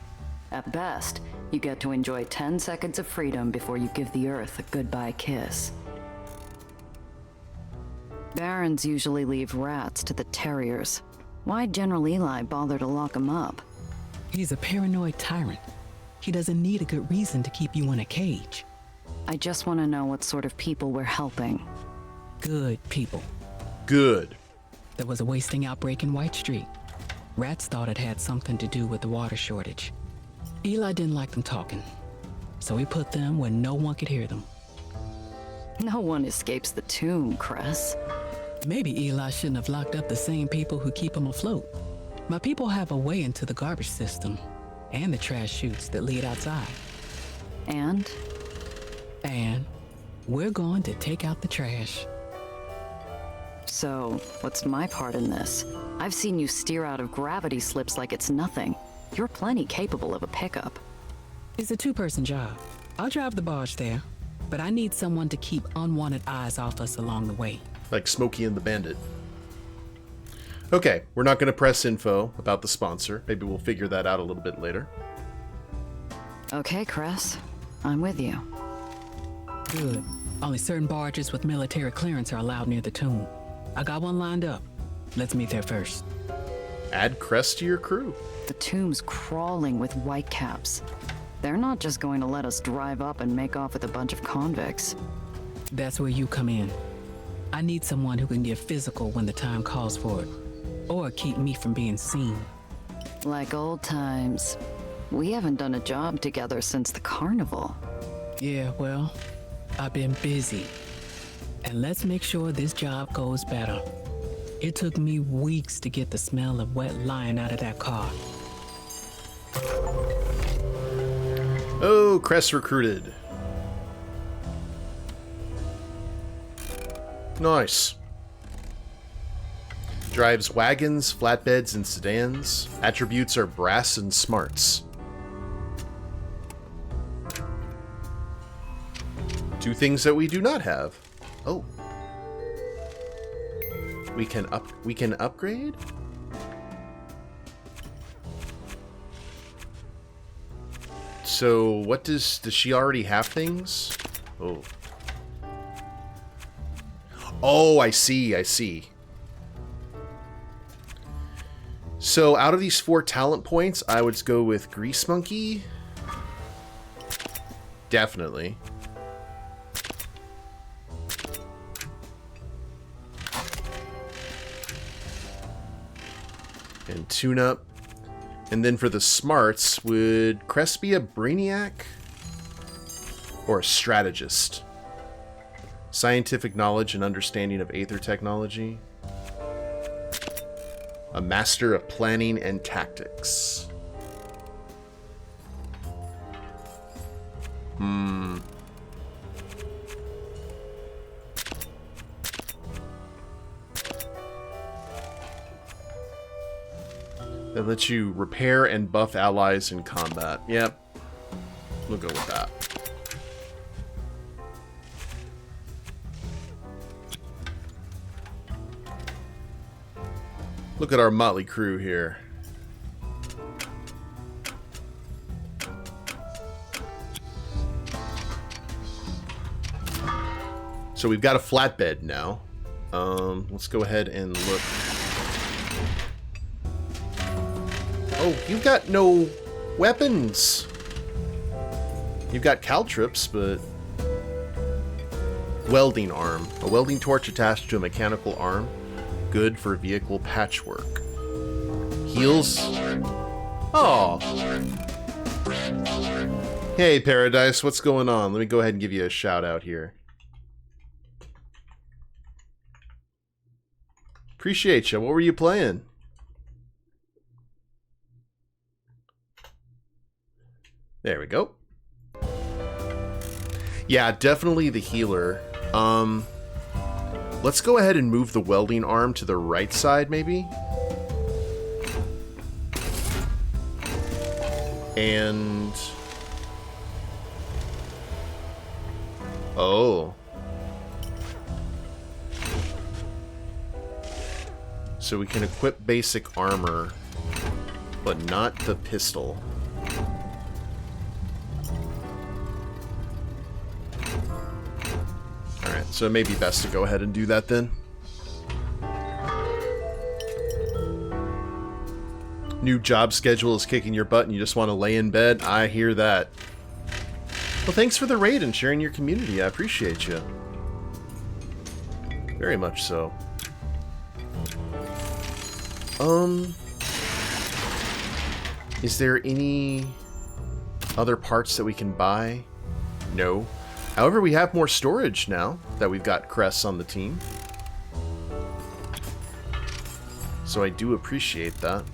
At best, you get to enjoy 10 seconds of freedom before you give the Earth a goodbye kiss. Barons usually leave rats to the terriers. Why'd General Eli bother to lock him up? He's a paranoid tyrant. He doesn't need a good reason to keep you in a cage. I just want to know what sort of people we're helping. Good people. Good. There was a wasting outbreak in White Street. Rats thought it had something to do with the water shortage. Eli didn't like them talking, so he put them where no one could hear them. No one escapes the tomb, Cress. Maybe Eli shouldn't have locked up the same people who keep him afloat. My people have a way into the garbage system and the trash chutes that lead outside. And we're going to take out the trash. So, what's my part in this? I've seen you steer out of gravity slips like it's nothing. You're plenty capable of a pickup. It's a two-person job. I'll drive the barge there, but I need someone to keep unwanted eyes off us along the way. Like Smokey and the Bandit. Okay, we're not going to press info about the sponsor. Maybe we'll figure that out a little bit later. Okay, Cress. I'm with you. Good. Only certain barges with military clearance are allowed near the tomb. I got one lined up. Let's meet there first. Add Cress to your crew. The tomb's crawling with whitecaps. They're not just going to let us drive up and make off with a bunch of convicts. That's where you come in. I need someone who can get physical when the time calls for it, or keep me from being seen. Like old times. We haven't done a job together since the carnival. Yeah, well, I've been busy. And let's make sure this job goes better. It took me weeks to get the smell of wet lion out of that car. Oh, Cress recruited. Nice. Drives wagons, flatbeds, and sedans. Attributes are brass and smarts. Two things that we do not have. Oh. We can upgrade? So what does she already have things? Oh. Oh, I see. So out of these 4 talent points, I would go with Grease Monkey. Definitely. And Tune Up. And then for the smarts, would Cress be a Brainiac? Or a Strategist? Scientific knowledge and understanding of Aether technology. A master of planning and tactics. That lets you repair and buff allies in combat. Yep. We'll go with that. Look at our motley crew here. So we've got a flatbed now. Let's go ahead and look. Oh, you've got no weapons. You've got caltrips, but... Welding arm. A welding torch attached to a mechanical arm. Good for vehicle patchwork. Heals. Oh. Hey, Paradise, what's going on? Let me go ahead and give you a shout out here. Appreciate you. What were you playing? There we go. Yeah, definitely the healer. Let's go ahead and move the welding arm to the right side, maybe. And... oh. So we can equip basic armor, but not the pistol. Alright, so it may be best to go ahead and do that then. New job schedule is kicking your butt and you just want to lay in bed? I hear that. Well, thanks for the raid and sharing your community. I appreciate you. Very much so. Is there any other parts that we can buy? No. However, we have more storage now that we've got Cress on the team. So I do appreciate that.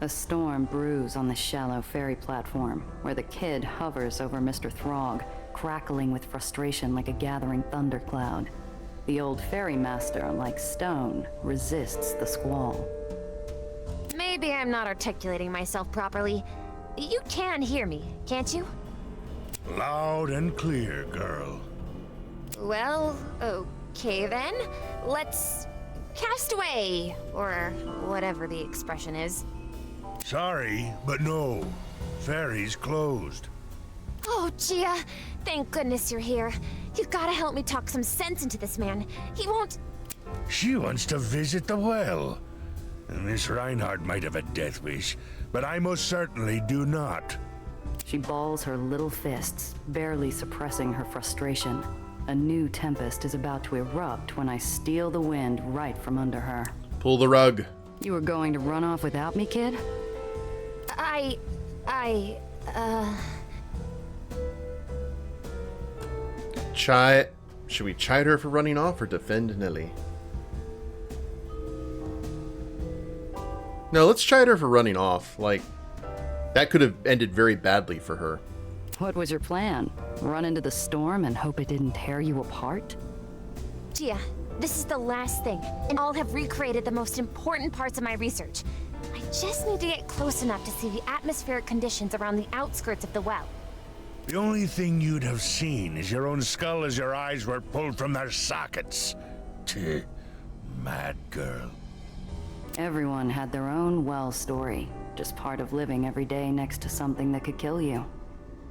A storm brews on the shallow ferry platform, where the kid hovers over Mr. Throg, crackling with frustration like a gathering thundercloud. The old ferrymaster, like stone, resists the squall. Maybe I'm not articulating myself properly. You can hear me, can't you? Loud and clear, girl. Well, okay then. Let's cast away, or whatever the expression is. Sorry, but no. Ferry's closed. Oh, Gia, thank goodness you're here. You gotta help me talk some sense into this man. He won't... She wants to visit the well. Miss Reinhardt might have a death wish, but I most certainly do not. She balls her little fists, barely suppressing her frustration. A new tempest is about to erupt when I steal the wind right from under her. Pull the rug. You were going to run off without me, kid? Should we chide her for running off or defend Nellie? No, let's chide her for running off. Like, that could have ended very badly for her. What was your plan? Run into the storm and hope it didn't tear you apart? Gia, this is the last thing, and I'll have recreated the most important parts of my research. I just need to get close enough to see the atmospheric conditions around the outskirts of the well. The only thing you'd have seen is your own skull as your eyes were pulled from their sockets. Mad girl. Everyone had their own well story, just part of living every day next to something that could kill you.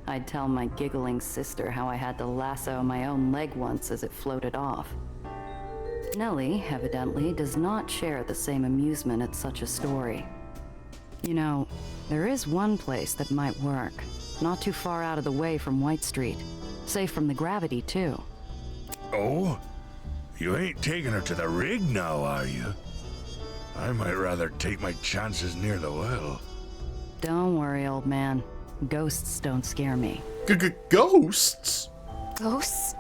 I'd tell my giggling sister how I had to lasso my own leg once as it floated off. Nellie, evidently, does not share the same amusement at such a story. You know, there is one place that might work. Not too far out of the way from White Street. Safe from the gravity, too. Oh? You ain't taking her to the rig now, are you? I might rather take my chances near the well. Don't worry, old man. Ghosts don't scare me. Ghosts? Ghosts?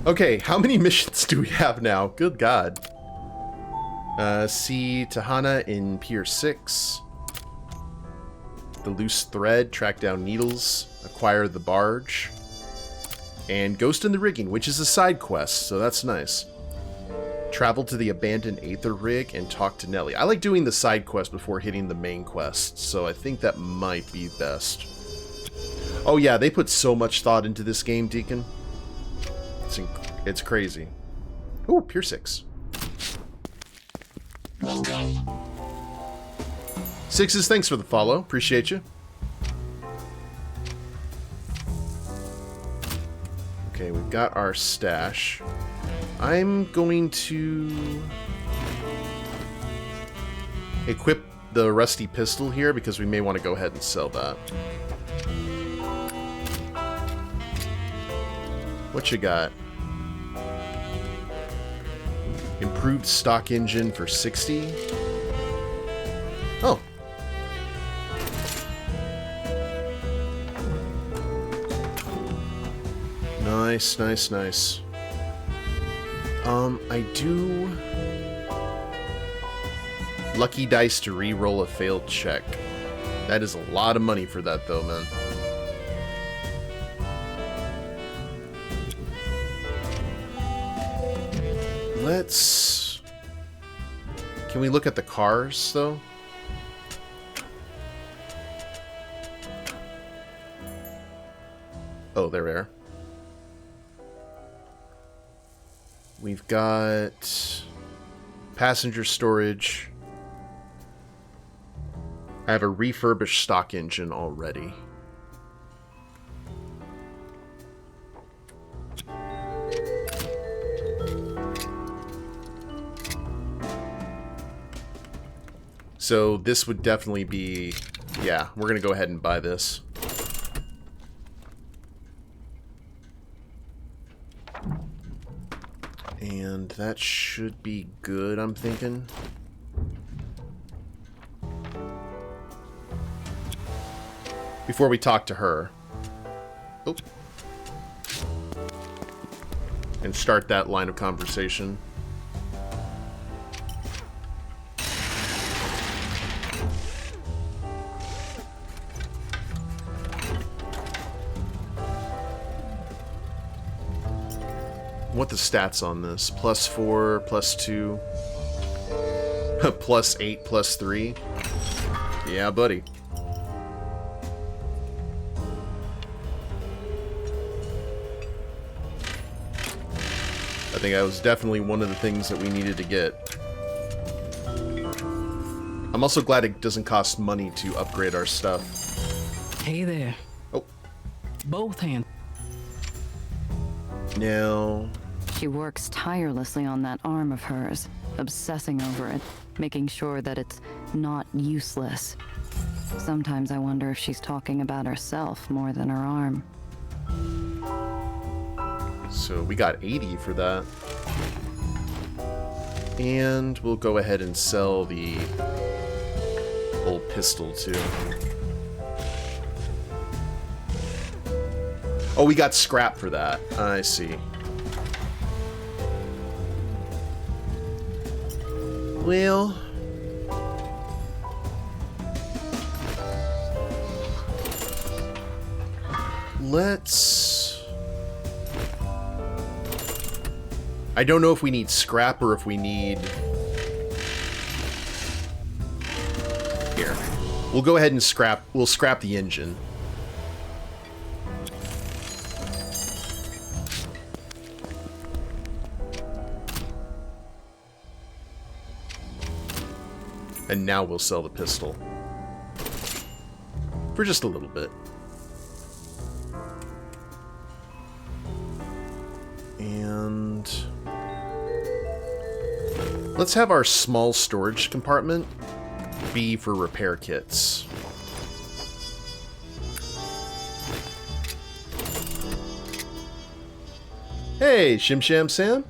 Okay, how many missions do we have now? Good God. See Tahana in Pier 6. The Loose Thread, track down needles, acquire the barge. And Ghost in the Rigging, which is a side quest, so that's nice. Travel to the abandoned Aether rig and talk to Nellie. I like doing the side quest before hitting the main quest, so I think that might be best. Oh yeah, they put so much thought into this game, Deacon. It's crazy. Ooh, Pier 6. Sixes, thanks for the follow. Appreciate you. Okay, we've got our stash. I'm going to equip the rusty pistol here because we may want to go ahead and sell that. What you got? Improved stock engine for 60. Oh. Nice, nice, nice. I do... Lucky dice to re-roll a failed check. That is a lot of money for that, though, man. Let's... Can we look at the cars, though? Oh, there we are. We've got passenger storage. I have a refurbished stock engine already. So this would definitely be... Yeah, we're going to go ahead and buy this. And that should be good, I'm thinking. Before we talk to her. Oh. And start that line of conversation. What the stats on this? +4, +2, +8, +3. Yeah, buddy. I think that was definitely one of the things that we needed to get. I'm also glad it doesn't cost money to upgrade our stuff. Hey there. Oh. Both hands. Now... She works tirelessly on that arm of hers, obsessing over it, making sure that it's not useless. Sometimes I wonder if she's talking about herself more than her arm. So we got 80 for that. And we'll go ahead and sell the old pistol too. Oh, we got scrap for that. I see. Well... Let's... I don't know if we need scrap or if we need... Here. We'll go ahead and scrap... We'll scrap the engine. And now we'll sell the pistol. For just a little bit. And let's have our small storage compartment be for repair kits. Hey, Shim Sham Sam.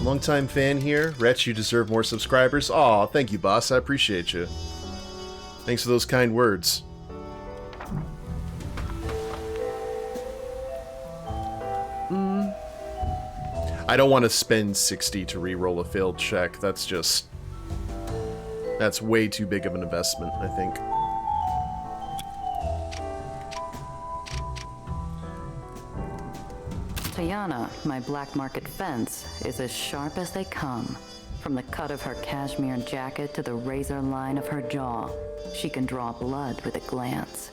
Longtime fan here. Wretch, you deserve more subscribers. Aw, thank you, boss. I appreciate you. Thanks for those kind words. I don't want to spend 60 to re-roll a failed check. That's way too big of an investment, I think. Tiana, my black market fence, is as sharp as they come. From the cut of her cashmere jacket to the razor line of her jaw, she can draw blood with a glance.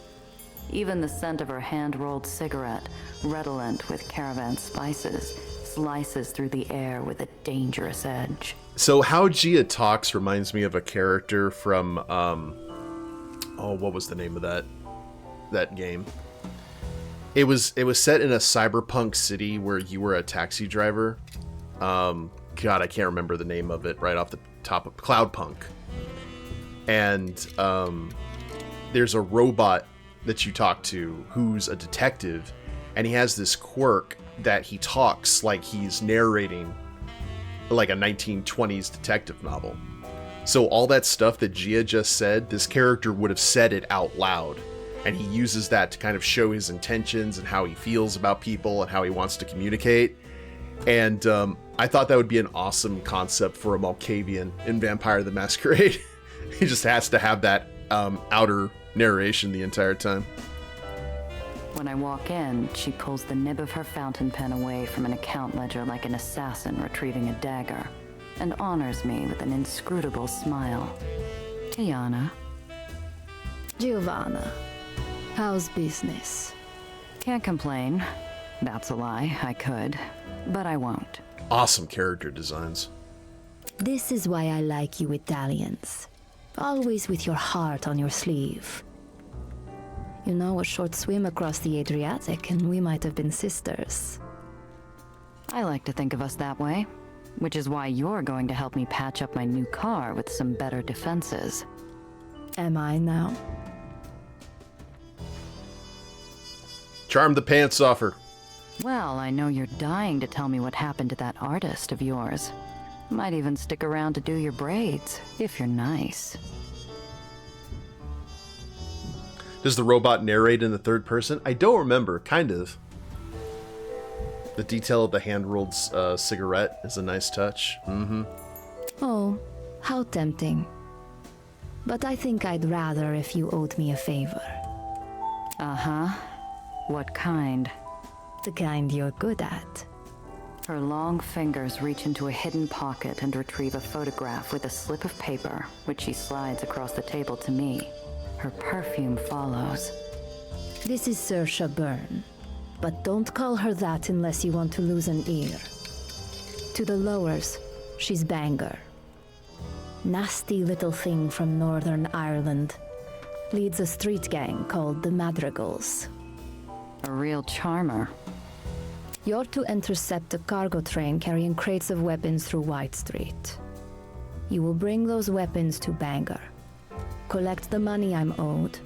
Even the scent of her hand-rolled cigarette, redolent with caravan spices, slices through the air with a dangerous edge. So how Gia talks reminds me of a character from, what was the name of that game? It was set in a cyberpunk city where you were a taxi driver. God, I can't remember the name of it right off the top of Cloudpunk. And there's a robot that you talk to who's a detective, and he has this quirk that he talks like he's narrating like a 1920s detective novel. So all that stuff that Gia just said, this character would have said it out loud. And he uses that to kind of show his intentions and how he feels about people and how he wants to communicate. And I thought that would be an awesome concept for a Malkavian in Vampire the Masquerade. He just has to have that outer narration the entire time. When I walk in, she pulls the nib of her fountain pen away from an account ledger like an assassin retrieving a dagger, and honors me with an inscrutable smile. Tiana. Giovanna. How's business? Can't complain. That's a lie. I could, but I won't. Awesome character designs. This is why I like you Italians. Always with your heart on your sleeve. You know, a short swim across the Adriatic and we might have been sisters. I like to think of us that way, which is why you're going to help me patch up my new car with some better defenses. Am I now? Charm the pants off her. Well, I know you're dying to tell me what happened to that artist of yours. Might even stick around to do your braids, if you're nice. Does the robot narrate in the third person? I don't remember, kind of. The detail of the hand-rolled cigarette is a nice touch. Mm-hmm. Oh, how tempting. But I think I'd rather if you owed me a favor. Uh-huh. What kind? The kind you're good at. Her long fingers reach into a hidden pocket and retrieve a photograph with a slip of paper, which she slides across the table to me. Her perfume follows. This is Saoirse Byrne, but don't call her that unless you want to lose an ear. To the lowers, she's Bangor. Nasty little thing from Northern Ireland. Leads a street gang called the Madrigals. A real charmer. You're to intercept a cargo train carrying crates of weapons through White Street. You will bring those weapons to Bangor, collect the money I'm owed,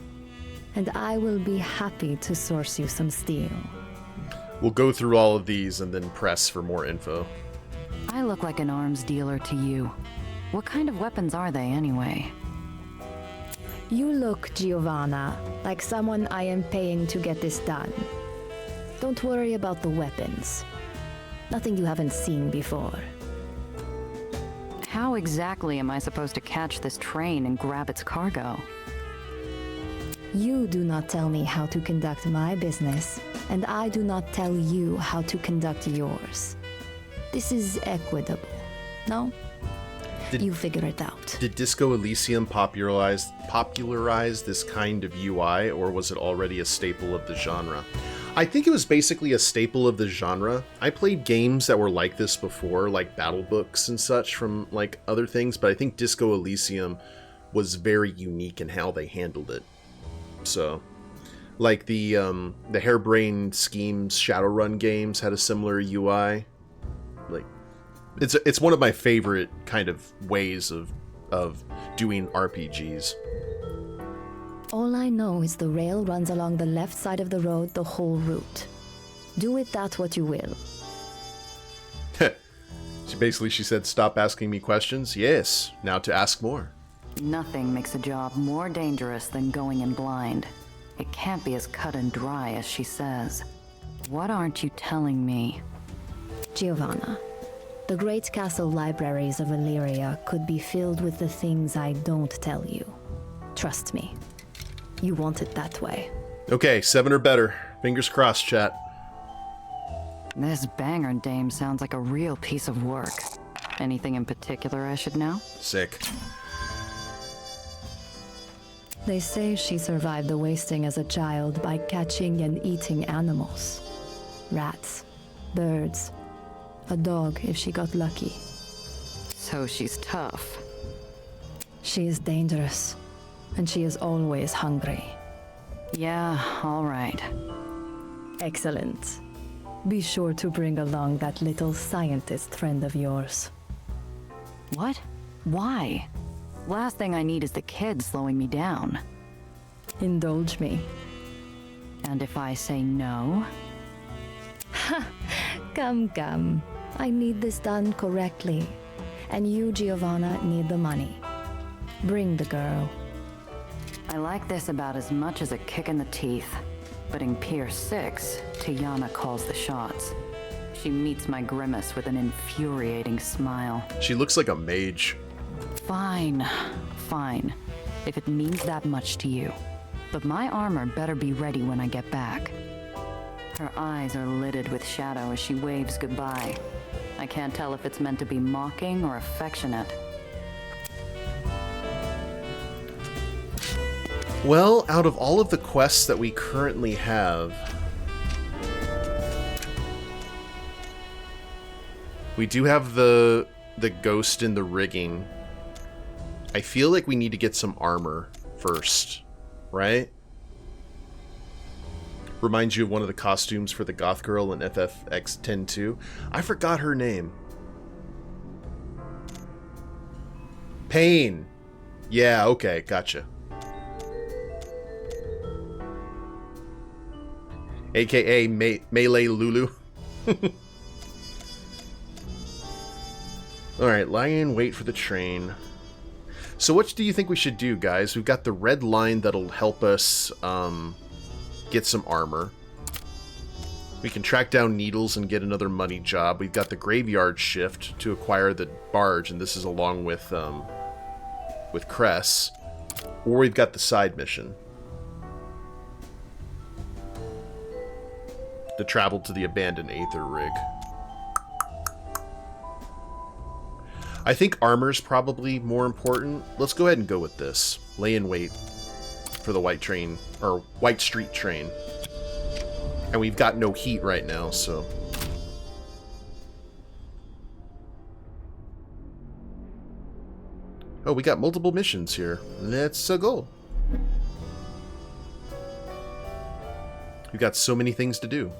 and I will be happy to source you some steel. We'll go through all of these and then press for more info. I look like an arms dealer to you. What kind of weapons are they, anyway? You look, Giovanna, like someone I am paying to get this done. Don't worry about the weapons. Nothing you haven't seen before. How exactly am I supposed to catch this train and grab its cargo? You do not tell me how to conduct my business, and I do not tell you how to conduct yours. This is equitable, no? You figure it out. Did Disco Elysium popularize this kind of UI, or was it already a staple of the genre? I think it was basically a staple of the genre. I played games that were like this before, like battle books and such from like other things, but I think Disco Elysium was very unique in how they handled it. So, like the Harebrained Schemes Shadowrun games had a similar UI. It's one of my favorite kind of ways of doing RPGs. All I know is the rail runs along the left side of the road the whole route. Do with that what you will. She said, stop asking me questions. Yes, now to ask more. Nothing makes a job more dangerous than going in blind. It can't be as cut and dry as she says. What aren't you telling me? Giovanna, the great castle libraries of Illyria could be filled with the things I don't tell you. Trust me. You want it that way. Okay, 7 or better. Fingers crossed, chat. This banger dame sounds like a real piece of work. Anything in particular I should know? Sick. They say she survived the wasting as a child by catching and eating animals. Rats, birds, a dog if she got lucky. So she's tough. She is dangerous, and she is always hungry. Yeah, all right. Excellent. Be sure to bring along that little scientist friend of yours. What? Why? Last thing I need is the kid slowing me down. Indulge me. And if I say no? Ha! Come. I need this done correctly. And you, Giovanna, need the money. Bring the girl. I like this about as much as a kick in the teeth. But in Pier 6, Tiana calls the shots. She meets my grimace with an infuriating smile. She looks like a mage. Fine. If it means that much to you. But my armor better be ready when I get back. Her eyes are lidded with shadow as she waves goodbye. I can't tell if it's meant to be mocking or affectionate. Well, out of all of the quests that we currently have, we do have the ghost in the rigging. I feel like we need to get some armor first, right? Reminds you of one of the costumes for the goth girl in FFX-10-2. I forgot her name. Pain. Yeah, okay, gotcha. AKA Melee Lulu. Alright, lie in wait for the train. So what do you think we should do, guys? We've got the red line that'll help us get some armor. We can track down needles and get another money job. We've got the graveyard shift to acquire the barge, and this is along with Cress. Or we've got the side mission. To travel to the abandoned Aether rig. I think armor's probably more important. Let's go ahead and go with this. Lay in wait for the white train, or White Street train. And we've got no heat right now, so... Oh, we got multiple missions here. Let's go. We've got so many things to do.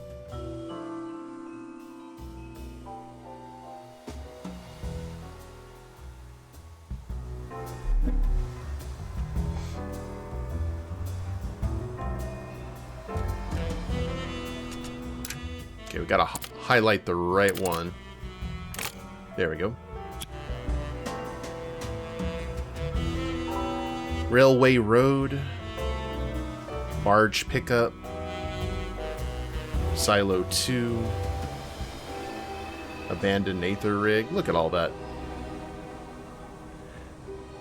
Okay, we gotta highlight the right one. There we go. Railway Road. Barge pickup. Silo 2. Abandoned Aether rig. Look at all that.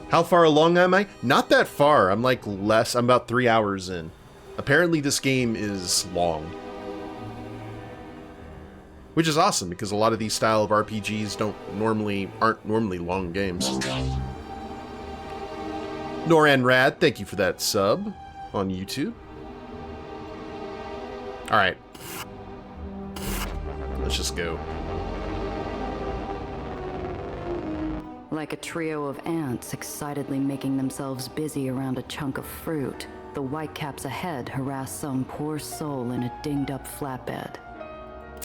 How far along am I? Not that far. I'm about 3 hours in. Apparently this game is long. Which is awesome, because a lot of these style of RPGs aren't normally long games. Noran Rad, thank you for that sub on YouTube. Alright. Let's just go. Like a trio of ants excitedly making themselves busy around a chunk of fruit, the whitecaps ahead harass some poor soul in a dinged-up flatbed.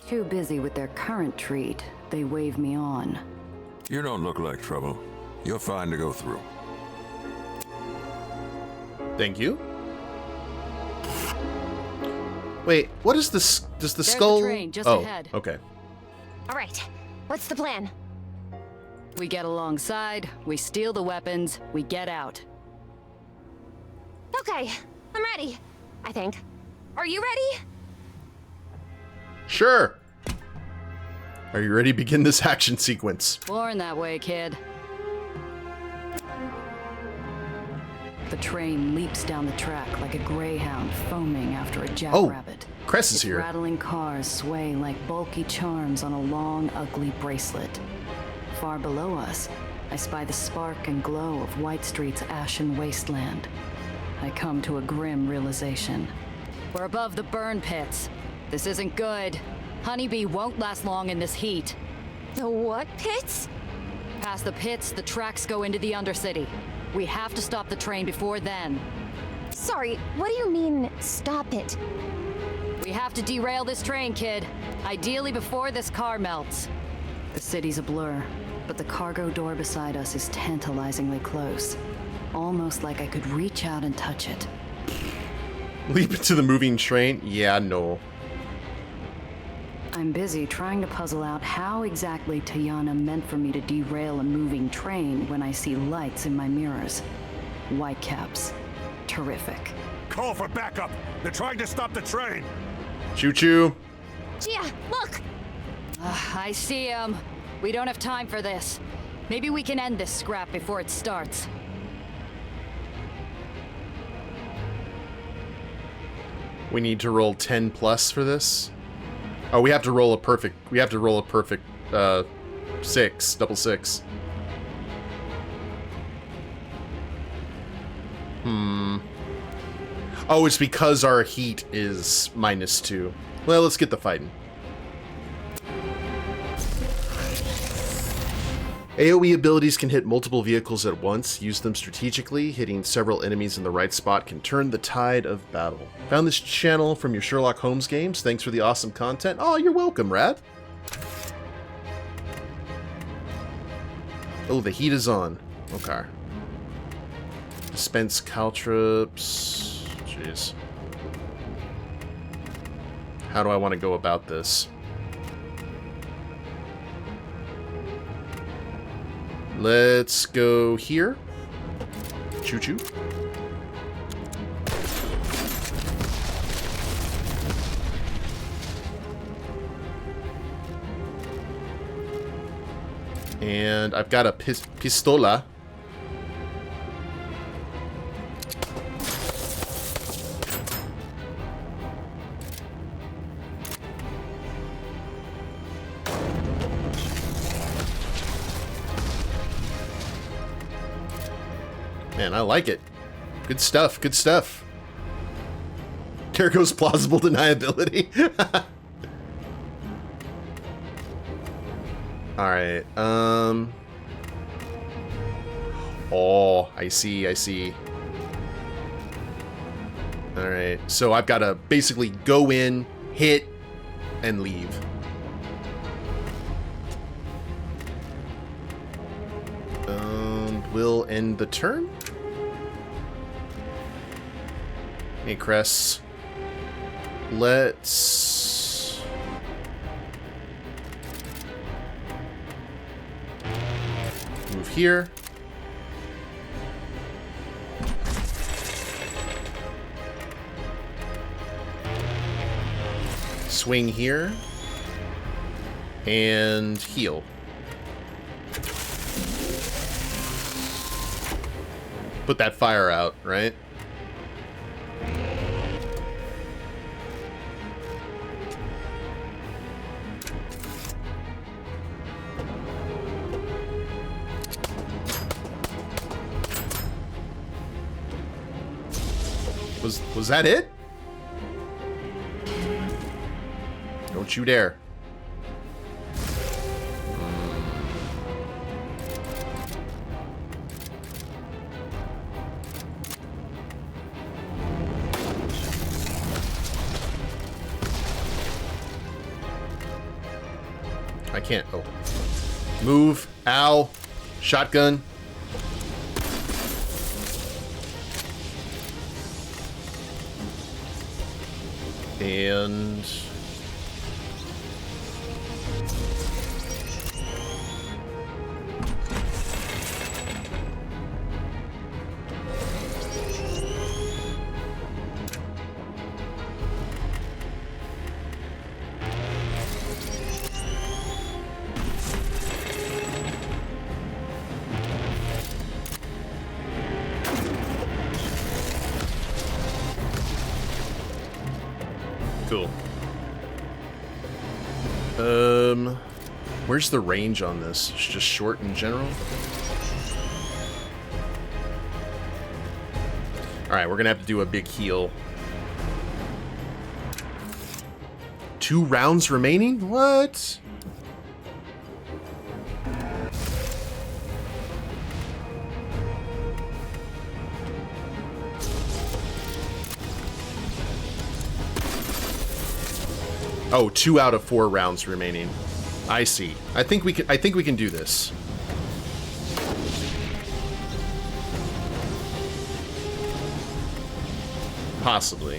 Too busy with their current treat, they wave me on, You don't look like trouble. You're fine to go through. Thank you. Wait, what is this? Does the There's skull? the train just oh, ahead. Okay. All right, what's the plan? We get alongside, we steal the weapons, we get out. Okay, I'm ready. I think. Are you ready? Sure. Are you ready to begin this action sequence? Born that way, kid. The train leaps down the track like a greyhound foaming after a jackrabbit. Cress is Its here. rattling cars sway like bulky charms on a long, ugly bracelet. Far below us, I spy the spark and glow of White Street's ashen wasteland. I come to a grim realization. We're above the burn pits. This isn't good. Honeybee won't last long in this heat. The what pits? Past the pits, the tracks go into the Undercity. We have to stop the train before then. Sorry, what do you mean, stop it? We have to derail this train, kid. Ideally before this car melts. The city's a blur, but the cargo door beside us is tantalizingly close. Almost like I could reach out and touch it. Leap into the moving train? Yeah, no. I'm busy trying to puzzle out how exactly Tayana meant for me to derail a moving train when I see lights in my mirrors. Whitecaps. Terrific. Call for backup! They're trying to stop the train! Choo-choo. Gia, look! I see him. We don't have time for this. Maybe we can end this scrap before it starts. We need to roll 10 plus for this. Oh, we have to roll a perfect. We have to roll a perfect 6, double 6. Oh, it's because our heat is -2. Well, let's get the fighting. AoE abilities can hit multiple vehicles at once. Use them strategically. Hitting several enemies in the right spot can turn the tide of battle. Found this channel from your Sherlock Holmes games. Thanks for the awesome content. Oh, you're welcome, Rad. Oh, the heat is on. Okay. Dispense caltrops. Jeez. How do I want to go about this? Let's go here. Choo-choo. And I've got a pistola. Man, I like it. Good stuff, good stuff. There goes plausible deniability. Alright, oh, I see, I see. Alright, so I've got to basically go in, hit, and leave. We'll end the turn. Hey, Cress. Let's... move here. Swing here. And heal. Put that fire out, right? Was that it? Don't you dare. I can't. Oh. Move. Ow. Shotgun. And... Cool. Where's the range on this? It's just short in general? Alright, we're gonna have to do a big heal. 2 rounds remaining? What? Oh, 2 out of 4 rounds remaining. I see. I think we can do this. Possibly.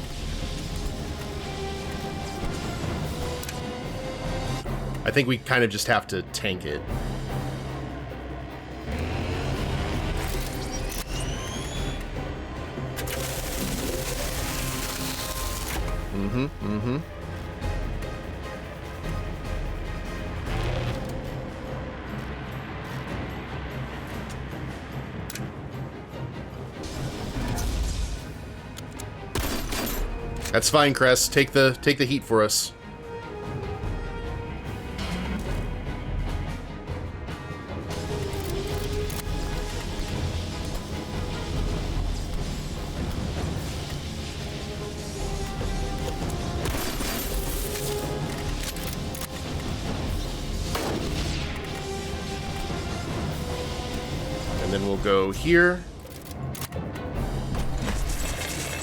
I think we kind of just have to tank it. Mm-hmm. That's fine, Cress. Take the heat for us. And then we'll go here.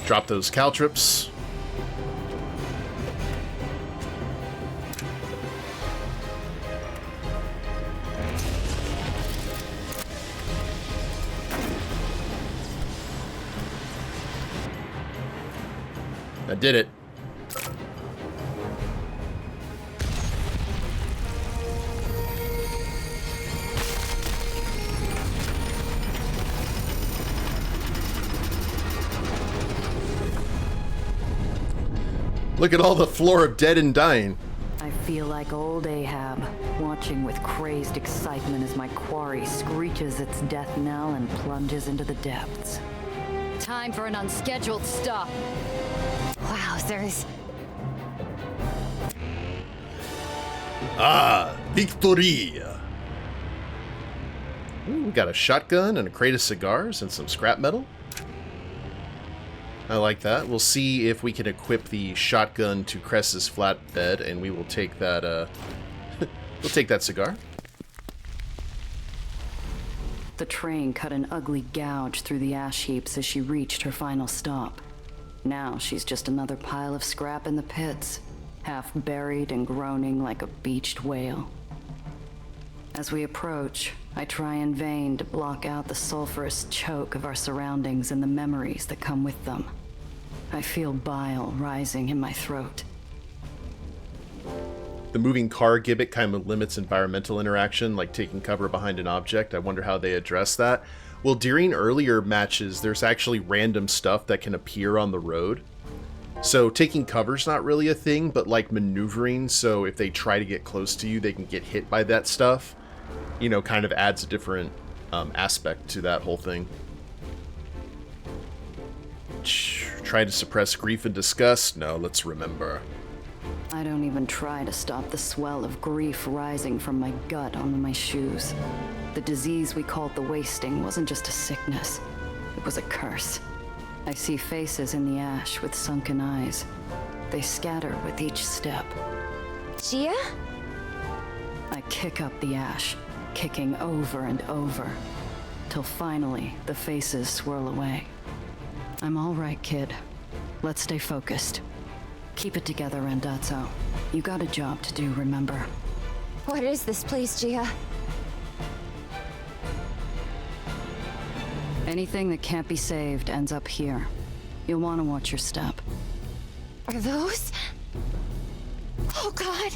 Drop those caltrips. I did it. Look at all the floor of dead and dying. I feel like old Ahab, watching with crazed excitement as my quarry screeches its death knell and plunges into the depths. Time for an unscheduled stop. Wowzers. Ah, victory! Ooh, we got a shotgun and a crate of cigars and some scrap metal. I like that. We'll see if we can equip the shotgun to Cress's flatbed, and we will take that, we'll take that cigar. The train cut an ugly gouge through the ash heaps as she reached her final stop. Now she's just another pile of scrap in the pits, half buried and groaning like a beached whale. As we approach, I try in vain to block out the sulfurous choke of our surroundings and the memories that come with them. I feel bile rising in my throat. The moving car gibbet kind of limits environmental interaction, like taking cover behind an object. I wonder how they address that. Well, during earlier matches, there's actually random stuff that can appear on the road. So taking cover's not really a thing, but like maneuvering, so if they try to get close to you, they can get hit by that stuff. You know, kind of adds a different aspect to that whole thing. Try to suppress grief and disgust? No, let's remember. I don't even try to stop the swell of grief rising from my gut onto my shoes. The disease we called the wasting wasn't just a sickness. It was a curse. I see faces in the ash with sunken eyes. They scatter with each step. Gia? I kick up the ash, kicking over and over, till finally the faces swirl away. I'm all right, kid. Let's stay focused. Keep it together, Randazzo. You got a job to do, remember? What is this place, Gia? Anything that can't be saved ends up here. You'll want to watch your step. Are those? Oh God!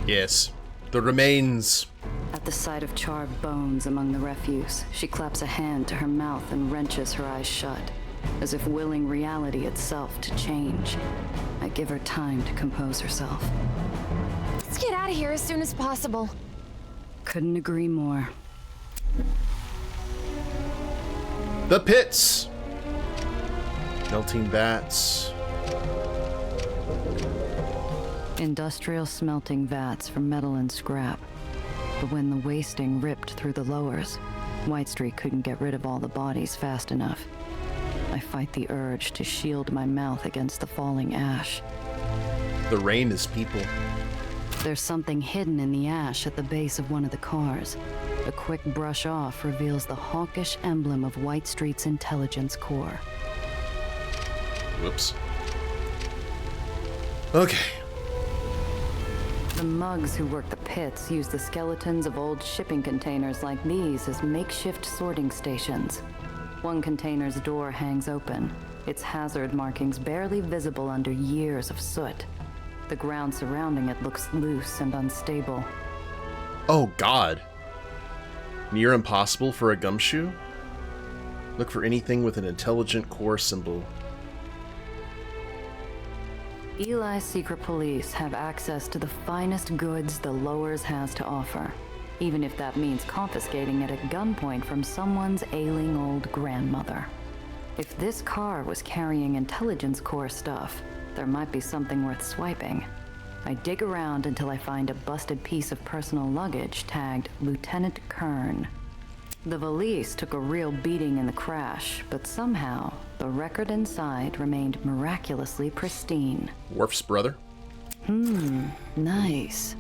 Yes. The remains. At the sight of charred bones among the refuse, she claps a hand to her mouth and wrenches her eyes shut, as if willing reality itself to change. I give her time to compose herself. Let's get out of here as soon as possible. Couldn't agree more. The pits. Melting vats. Industrial smelting vats for metal and scrap. But when the wasting ripped through the lowers, White Street couldn't get rid of all the bodies fast enough. I fight the urge to shield my mouth against the falling ash. The rain is people. There's something hidden in the ash at the base of one of the cars. A quick brush off reveals the hawkish emblem of White Street's intelligence core. Whoops. Okay. The mugs who work the pits use the skeletons of old shipping containers like these as makeshift sorting stations. One container's door hangs open, its hazard markings barely visible under years of soot. The ground surrounding it looks loose and unstable. Oh God. Near impossible for a gumshoe? Look for anything with an intelligent core symbol. Eli's secret police have access to the finest goods the Lowers has to offer, even if that means confiscating it at gunpoint from someone's ailing old grandmother. If this car was carrying intelligence core stuff, there might be something worth swiping. I dig around until I find a busted piece of personal luggage tagged Lieutenant Kern. The valise took a real beating in the crash, but somehow the record inside remained miraculously pristine. Worf's brother? Nice.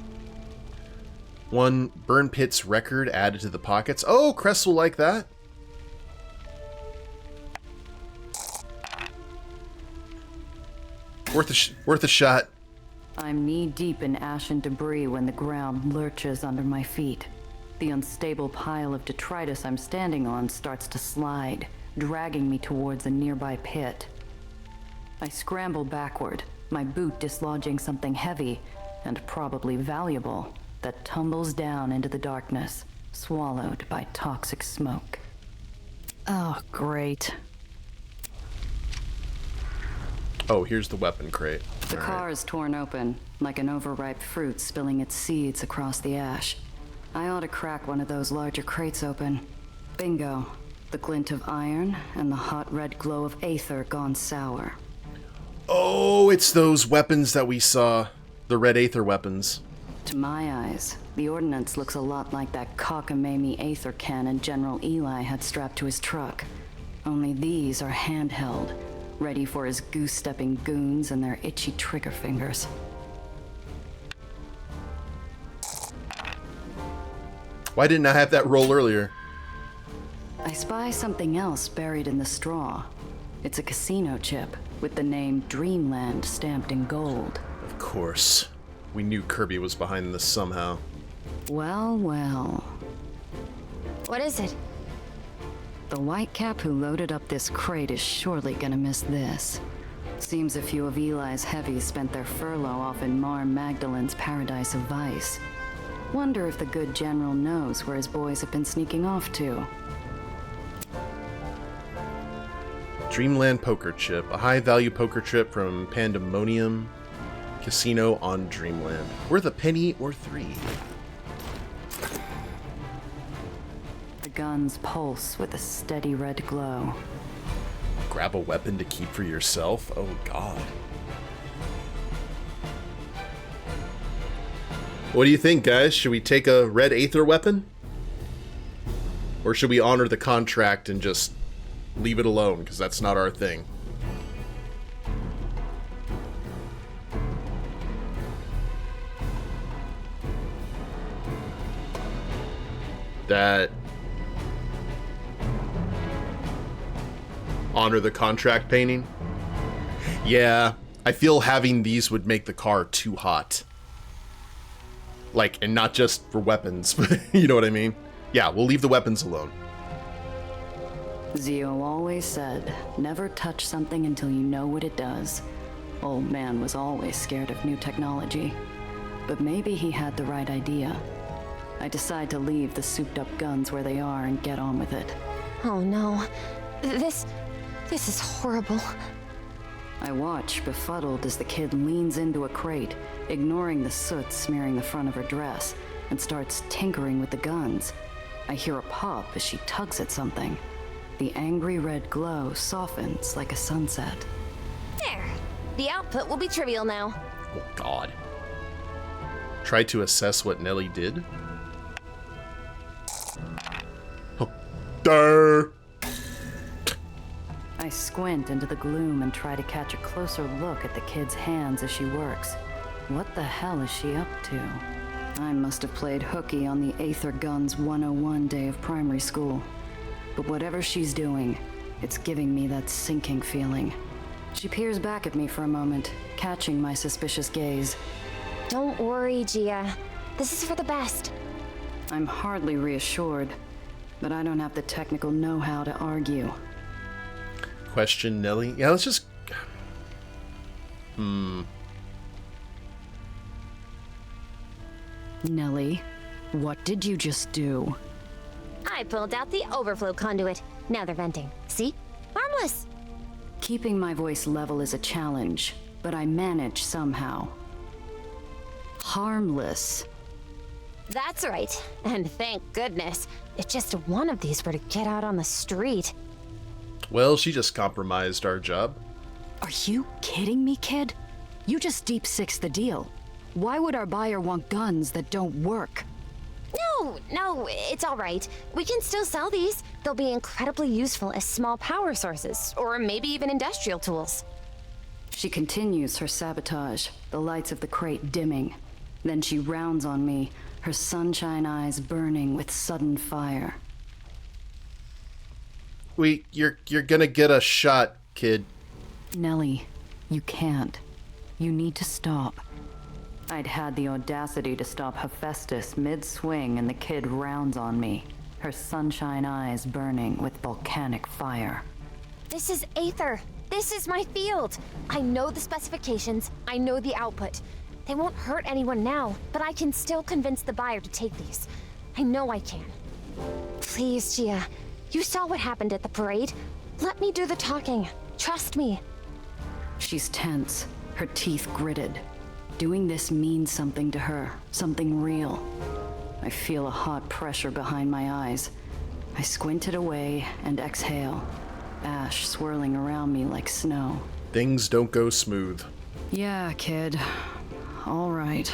One Burn Pit's record added to the pockets. Oh, Cress will like that. Worth a shot. I'm knee-deep in ash and debris when the ground lurches under my feet. The unstable pile of detritus I'm standing on starts to slide, dragging me towards a nearby pit. I scramble backward, my boot dislodging something heavy, and probably valuable, that tumbles down into the darkness, swallowed by toxic smoke. Oh, great. Oh, here's the weapon crate. The car is torn open, like an overripe fruit spilling its seeds across the ash. I ought to crack one of those larger crates open. Bingo. The glint of iron and the hot red glow of Aether gone sour. Oh, it's those weapons that we saw. The red Aether weapons. To my eyes, the ordnance looks a lot like that cockamamie Aether cannon General Eli had strapped to his truck. Only these are handheld, ready for his goose-stepping goons and their itchy trigger fingers. Why didn't I have that roll earlier? I spy something else buried in the straw. It's a casino chip with the name Dreamland stamped in gold. Of course. We knew Kirby was behind this somehow. Well, well. What is it? The whitecap who loaded up this crate is surely gonna miss this. Seems a few of Eli's heavies spent their furlough off in Mar Magdalen's paradise of vice. Wonder if the good general knows where his boys have been sneaking off to. Dreamland poker chip. A high-value poker chip from Pandemonium Casino on Dreamland. Worth a penny or 3. The guns pulse with a steady red glow. Grab a weapon to keep for yourself? Oh, God. What do you think, guys? Should we take a red Aether weapon? Or should we honor the contract and just leave it alone, because that's not our thing? That... honor the contract painting? Yeah, I feel having these would make the car too hot. Like, and not just for weapons, but you know what I mean? Yeah, we'll leave the weapons alone. Zio always said, never touch something until you know what it does. Old man was always scared of new technology. But maybe he had the right idea. I decide to leave the souped-up guns where they are and get on with it. Oh no. This is horrible. I watch, befuddled, as the kid leans into a crate, ignoring the soot smearing the front of her dress, and starts tinkering with the guns. I hear a pop as she tugs at something. The angry red glow softens like a sunset. There. The output will be trivial now. Oh, God. Try to assess what Nellie did. Oh, durr. I squint into the gloom and try to catch a closer look at the kid's hands as she works. What the hell is she up to? I must have played hooky on the Aether Guns 101 day of primary school. But whatever she's doing, it's giving me that sinking feeling. She peers back at me for a moment, catching my suspicious gaze. Don't worry, Gia. This is for the best. I'm hardly reassured, but I don't have the technical know-how to argue. Question Nellie. Yeah, let's just... Nellie, what did you just do? I pulled out the overflow conduit. Now they're venting. See? Harmless. Keeping my voice level is a challenge, but I manage somehow. Harmless. That's right. And thank goodness. If just one of these were to get out on the street. Well, she just compromised our job. Are you kidding me, kid? You just deep sixed the deal. Why would our buyer want guns that don't work? No, it's all right. We can still sell these. They'll be incredibly useful as small power sources, or maybe even industrial tools. She continues her sabotage, the lights of the crate dimming. Then she rounds on me, her sunshine eyes burning with sudden fire. You're gonna get a shot, kid. Nellie, you can't. You need to stop. I'd had the audacity to stop Hephaestus mid-swing and the kid rounds on me, her sunshine eyes burning with volcanic fire. This is Aether. This is my field. I know the specifications. I know the output. They won't hurt anyone now, but I can still convince the buyer to take these. I know I can. Please, Gia. You saw what happened at the parade. Let me do the talking. Trust me. She's tense, her teeth gritted. Doing this means something to her, something real. I feel a hot pressure behind my eyes. I squint it away and exhale, ash swirling around me like snow. Things don't go smooth. Yeah, kid. All right.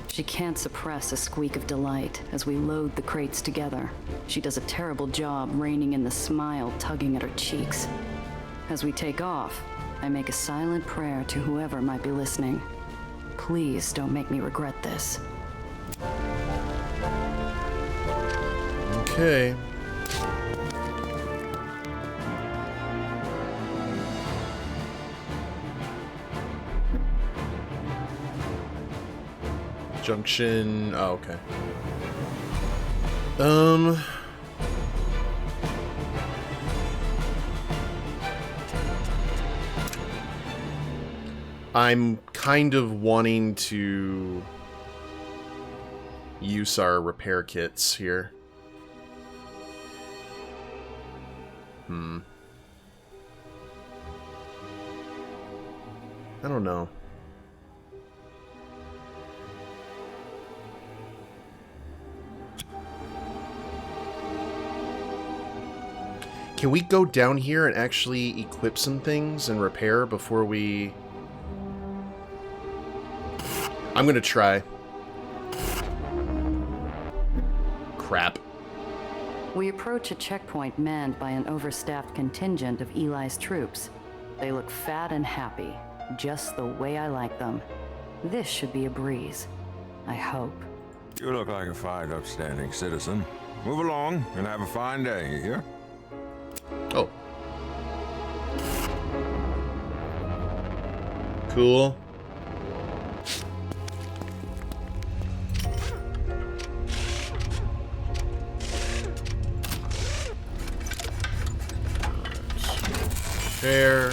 She can't suppress a squeak of delight as we load the crates together. She does a terrible job reining in the smile tugging at her cheeks. As we take off, I make a silent prayer to whoever might be listening. Please don't make me regret this. Okay. Junction. Oh, okay. I'm kind of wanting to use our repair kits here. I don't know. Can we go down here and actually equip some things and repair before we... I'm gonna try. Crap. We approach a checkpoint manned by an overstaffed contingent of Eli's troops. They look fat and happy, just the way I like them. This should be a breeze. I hope. You look like a fine, upstanding citizen. Move along and have a fine day, you hear? Oh. Cool. There.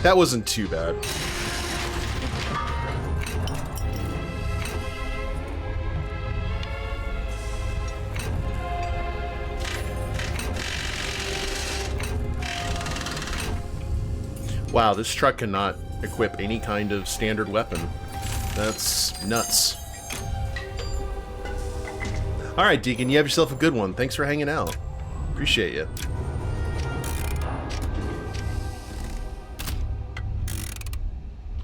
That wasn't too bad. Wow, this truck cannot equip any kind of standard weapon. That's nuts. Alright, Deacon, you have yourself a good one. Thanks for hanging out. Appreciate you.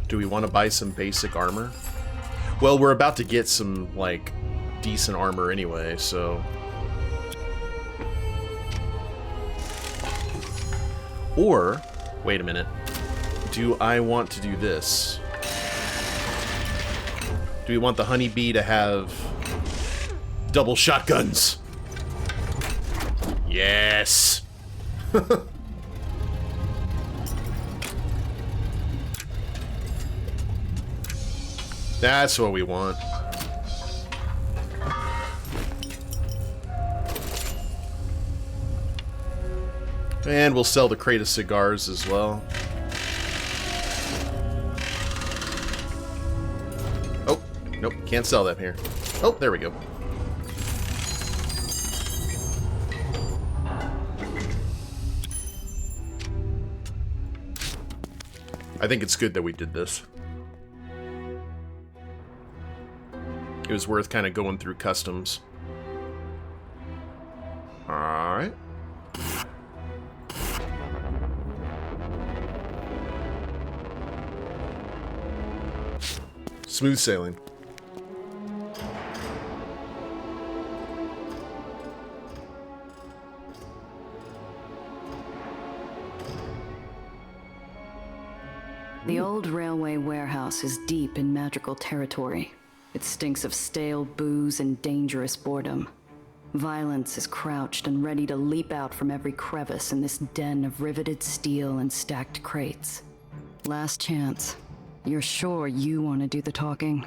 Do we want to buy some basic armor? Well, we're about to get some, like, decent armor anyway, so... Or, wait a minute. Do I want to do this? Do we want the honeybee to have double shotguns? Yes! That's what we want. And we'll sell the crate of cigars as well. Oh, nope, can't sell that here. Oh, there we go. I think it's good that we did this. It was worth kind of going through customs. Alright. Smooth sailing. The old railway warehouse is deep in magical territory. It stinks of stale booze and dangerous boredom. Violence is crouched and ready to leap out from every crevice in this den of riveted steel and stacked crates. Last chance. You're sure you want to do the talking?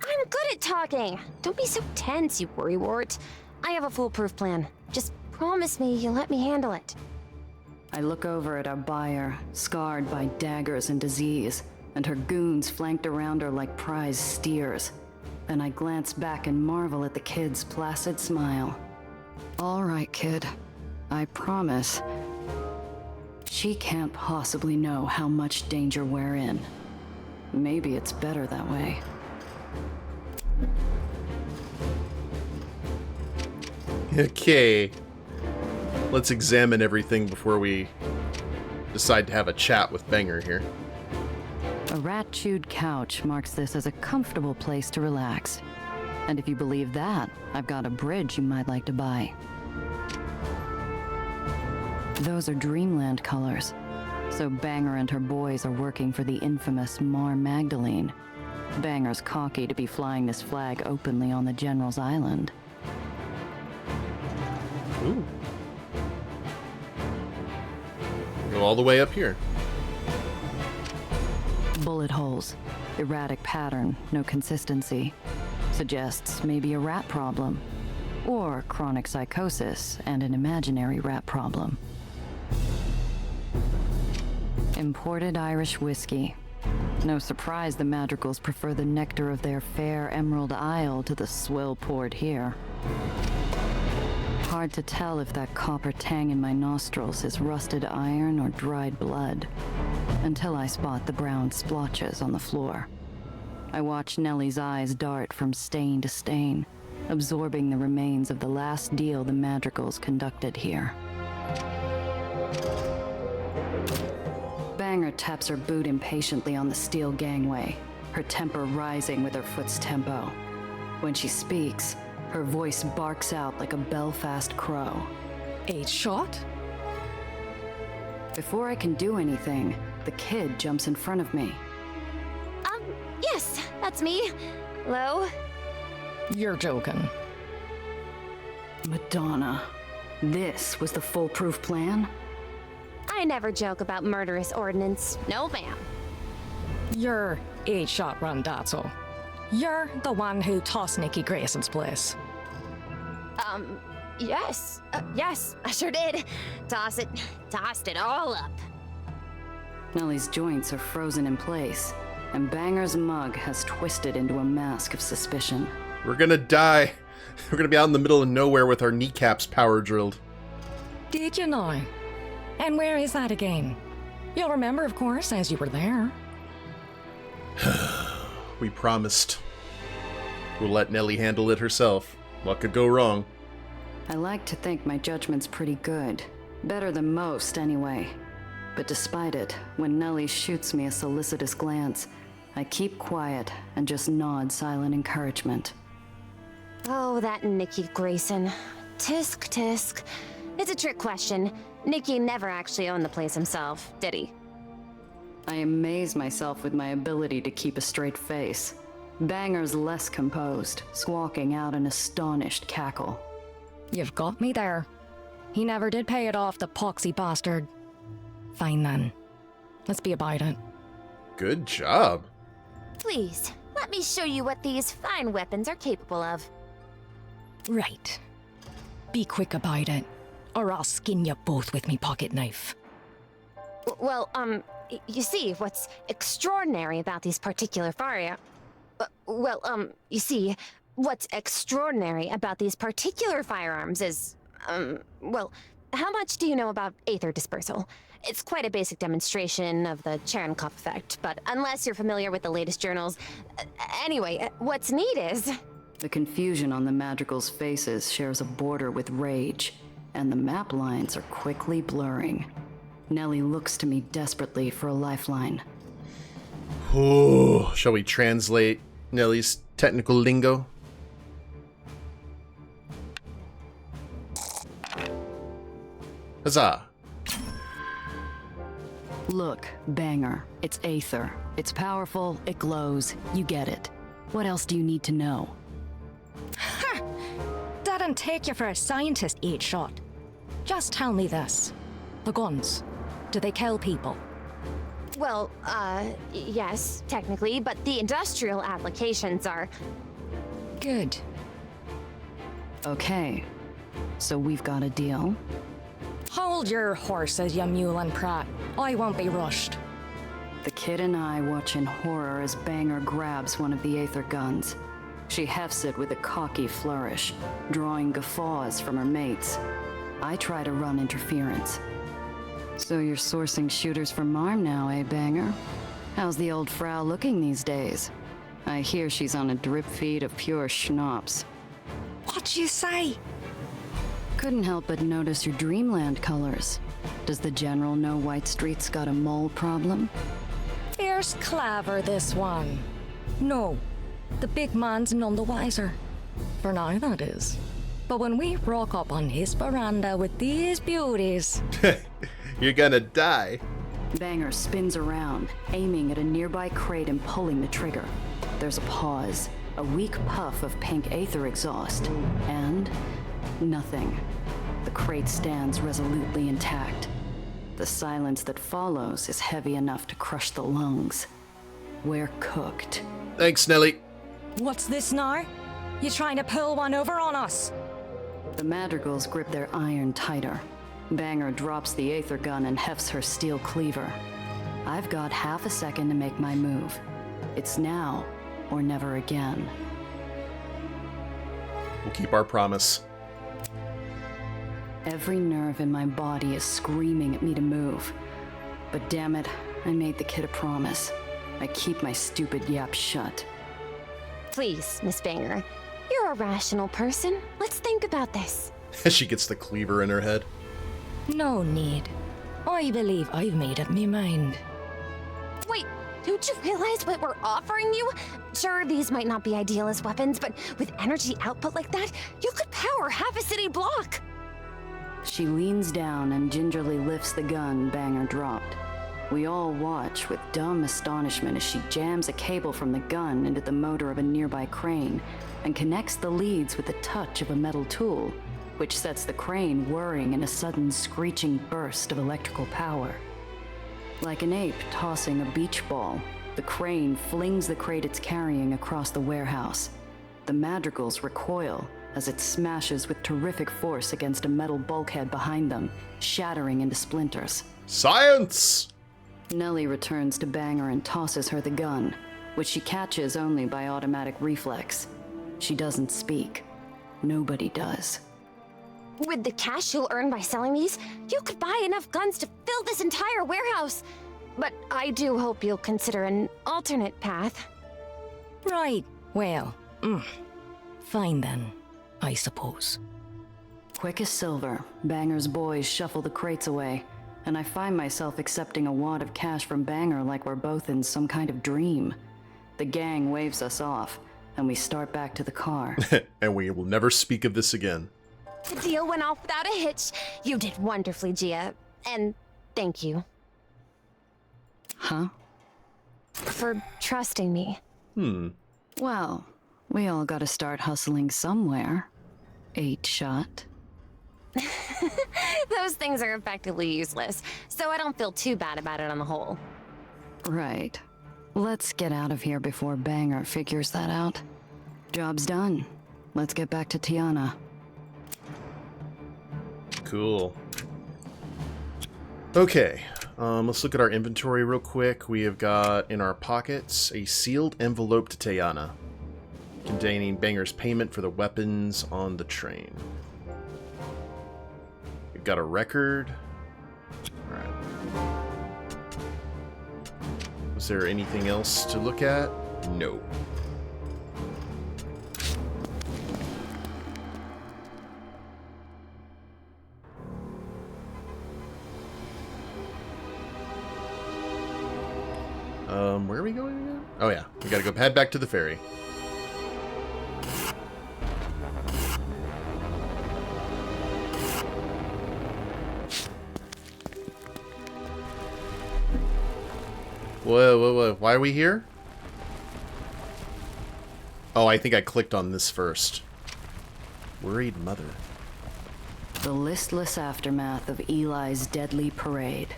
I'm good at talking. Don't be so tense, you worrywart. I have a foolproof plan. Just promise me you'll let me handle it. I look over at our buyer, scarred by daggers and disease, and her goons flanked around her like prize steers. Then I glance back and marvel at the kid's placid smile. All right, kid. I promise. She can't possibly know how much danger we're in. Maybe it's better that way. Okay. Let's examine everything before we decide to have a chat with Banger here. A rat-chewed couch marks this as a comfortable place to relax. And if you believe that, I've got a bridge you might like to buy. Those are Dreamland colors. So Banger and her boys are working for the infamous Mar Magdalene. Banger's cocky to be flying this flag openly on the General's Island. Ooh. Go all the way up here. Bullet holes. Erratic pattern, no consistency. Suggests maybe a rat problem. Or chronic psychosis and an imaginary rat problem. Imported Irish whiskey. No surprise the Madrigals prefer the nectar of their fair Emerald Isle to the swill poured here. Hard to tell if that copper tang in my nostrils is rusted iron or dried blood, until I spot the brown splotches on the floor. I watch Nellie's eyes dart from stain to stain, absorbing the remains of the last deal the Madrigals conducted here. Banger taps her boot impatiently on the steel gangway, her temper rising with her foot's tempo. When she speaks, her voice barks out like a Belfast crow. 8 shot? Before I can do anything, the kid jumps in front of me. Yes, that's me. Hello? You're joking. Madonna. This was the foolproof plan? I never joke about murderous ordnance. No, ma'am. You're 8 shot Randazzo. You're the one who tossed Nikki Grayson's place. Yes. Yes, I sure did. Tossed it all up. Nellie's joints are frozen in place, and Banger's mug has twisted into a mask of suspicion. We're gonna die. We're gonna be out in the middle of nowhere with our kneecaps power drilled. Did you know? And where is that again? You'll remember, of course, as you were there. We promised. We'll let Nellie handle it herself. What could go wrong? I like to think my judgment's pretty good. Better than most, anyway. But despite it, when Nellie shoots me a solicitous glance, I keep quiet and just nod silent encouragement. Oh, that Nicky Grayson. Tisk, tisk. It's a trick question. Nicky never actually owned the place himself, did he? I amaze myself with my ability to keep a straight face. Banger's less composed, squawking out an astonished cackle. You've got me there. He never did pay it off, the poxy bastard. Fine then. Let's be about it. Good job. Please, let me show you what these fine weapons are capable of. Right. Be quick about it, or I'll skin you both with me pocket knife. Well, you see, what's extraordinary about these particular you see, what's extraordinary about these particular firearms is, well, how much do you know about Aether dispersal? It's quite a basic demonstration of the Cherenkov effect, but unless you're familiar with the latest journals... Anyway, what's neat is... The confusion on the Madrigal's faces shares a border with rage, and the map lines are quickly blurring. Nellie looks to me desperately for a lifeline. Oh, shall we translate Nellie's technical lingo? Huzzah! Look, Banger, it's Aether. It's powerful, it glows, you get it. What else do you need to know? Ha! Didn't take you for a scientist, 8-shot. Just tell me this. The guns, do they kill people? Well, yes, technically, but the industrial applications are... Good. Okay, so we've got a deal? Hold your horses, you mule and prat. I won't be rushed. The kid and I watch in horror as Banger grabs one of the Aether guns. She hefts it with a cocky flourish, drawing guffaws from her mates. I try to run interference. So you're sourcing shooters from Marm now, eh, Banger? How's the old Frau looking these days? I hear she's on a drip feed of pure schnapps. What'd you say? Couldn't help but notice your Dreamland colors. Does the General know White Street's got a mole problem? Fierce clever, this one. No, the big man's none the wiser. For now, that is. But when we rock up on his veranda with these beauties... You're gonna die. Banger spins around, aiming at a nearby crate and pulling the trigger. There's a pause, a weak puff of pink Aether exhaust, and... nothing. The crate stands resolutely intact. The silence that follows is heavy enough to crush the lungs. We're cooked. Thanks, Nellie. What's this now? You trying to pull one over on us? The Madrigals grip their iron tighter. Banger drops the Aether gun and hefts her steel cleaver. I've got half a second to make my move. It's now or never again. We'll keep our promise. Every nerve in my body is screaming at me to move. But damn it, I made the kid a promise. I keep my stupid yap shut. Please, Miss Banger. You're a rational person. Let's think about this. She gets the cleaver in her head. No need. I believe I've made up my mind. Wait, don't you realize what we're offering you? Sure, these might not be ideal as weapons, but with energy output like that, you could power half a city block. She leans down and gingerly lifts the gun Banger dropped. We all watch with dumb astonishment as she jams a cable from the gun into the motor of a nearby crane and connects the leads with the touch of a metal tool, which sets the crane whirring in a sudden screeching burst of electrical power. Like an ape tossing a beach ball, the crane flings the crate it's carrying across the warehouse. The Madrigals recoil, as it smashes with terrific force against a metal bulkhead behind them, shattering into splinters. Science! Nellie returns to Banger and tosses her the gun, which she catches only by automatic reflex. She doesn't speak. Nobody does. With the cash you'll earn by selling these, you could buy enough guns to fill this entire warehouse. But I do hope you'll consider an alternate path. Right. Well, fine then, I suppose. Quick as silver, Banger's boys shuffle the crates away, and I find myself accepting a wad of cash from Banger like we're both in some kind of dream. The gang waves us off, and we start back to the car. And we will never speak of this again. The deal went off without a hitch. You did wonderfully, Gia. And thank you. Huh? For trusting me. Well, we all gotta start hustling somewhere. 8-shot. Those things are effectively useless, so I don't feel too bad about it on the whole. Right. Let's get out of here before Banger figures that out. Job's done. Let's get back to Tiana. Cool. Okay, let's look at our inventory real quick. We have got in our pockets a sealed envelope to Tiana, containing Banger's payment for the weapons on the train. We've got a record. Alright. Was there anything else to look at? No. Where are we going again? Oh yeah, we gotta go head back to the ferry. Whoa, why are we here? Oh, I think I clicked on this first. Worried mother. The listless aftermath of Eli's deadly parade.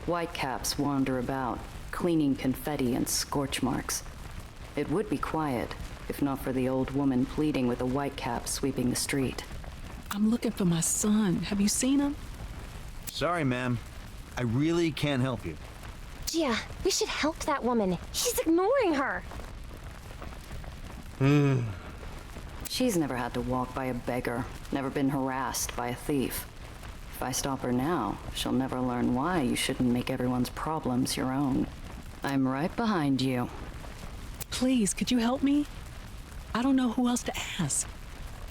Whitecaps wander about, cleaning confetti and scorch marks. It would be quiet, if not for the old woman pleading with a whitecap sweeping the street. I'm looking for my son. Have you seen him? Sorry, ma'am. I really can't help you. Gia, we should help that woman. He's ignoring her. She's never had to walk by a beggar, never been harassed by a thief. If I stop her now, she'll never learn why you shouldn't make everyone's problems your own. I'm right behind you. Please, could you help me? I don't know who else to ask.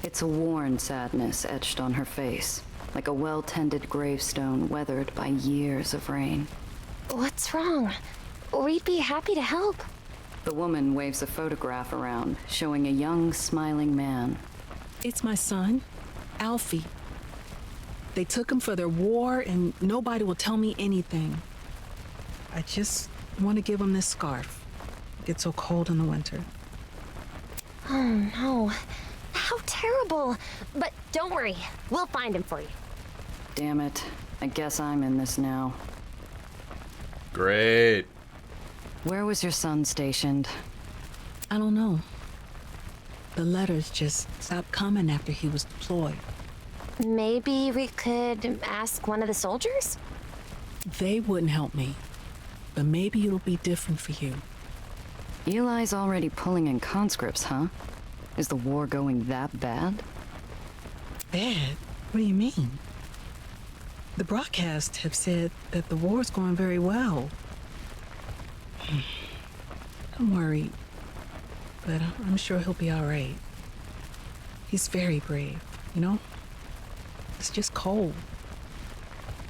It's a worn sadness etched on her face, like a well-tended gravestone weathered by years of rain. What's wrong? We'd be happy to help. The woman waves a photograph around, showing a young, smiling man. It's my son, Alfie. They took him for their war, and nobody will tell me anything. I just want to give him this scarf. It gets so cold in the winter. Oh no. How terrible. But don't worry, we'll find him for you. Damn it. I guess I'm in this now. Great. Where was your son stationed? I don't know. The letters just stopped coming after he was deployed. Maybe we could ask one of the soldiers? They wouldn't help me. But maybe it'll be different for you. Eli's already pulling in conscripts, huh? Is the war going that bad? Bad? What do you mean? The broadcasts have said that the war's going very well. I'm worried, but I'm sure he'll be all right. He's very brave, you know? It's just cold.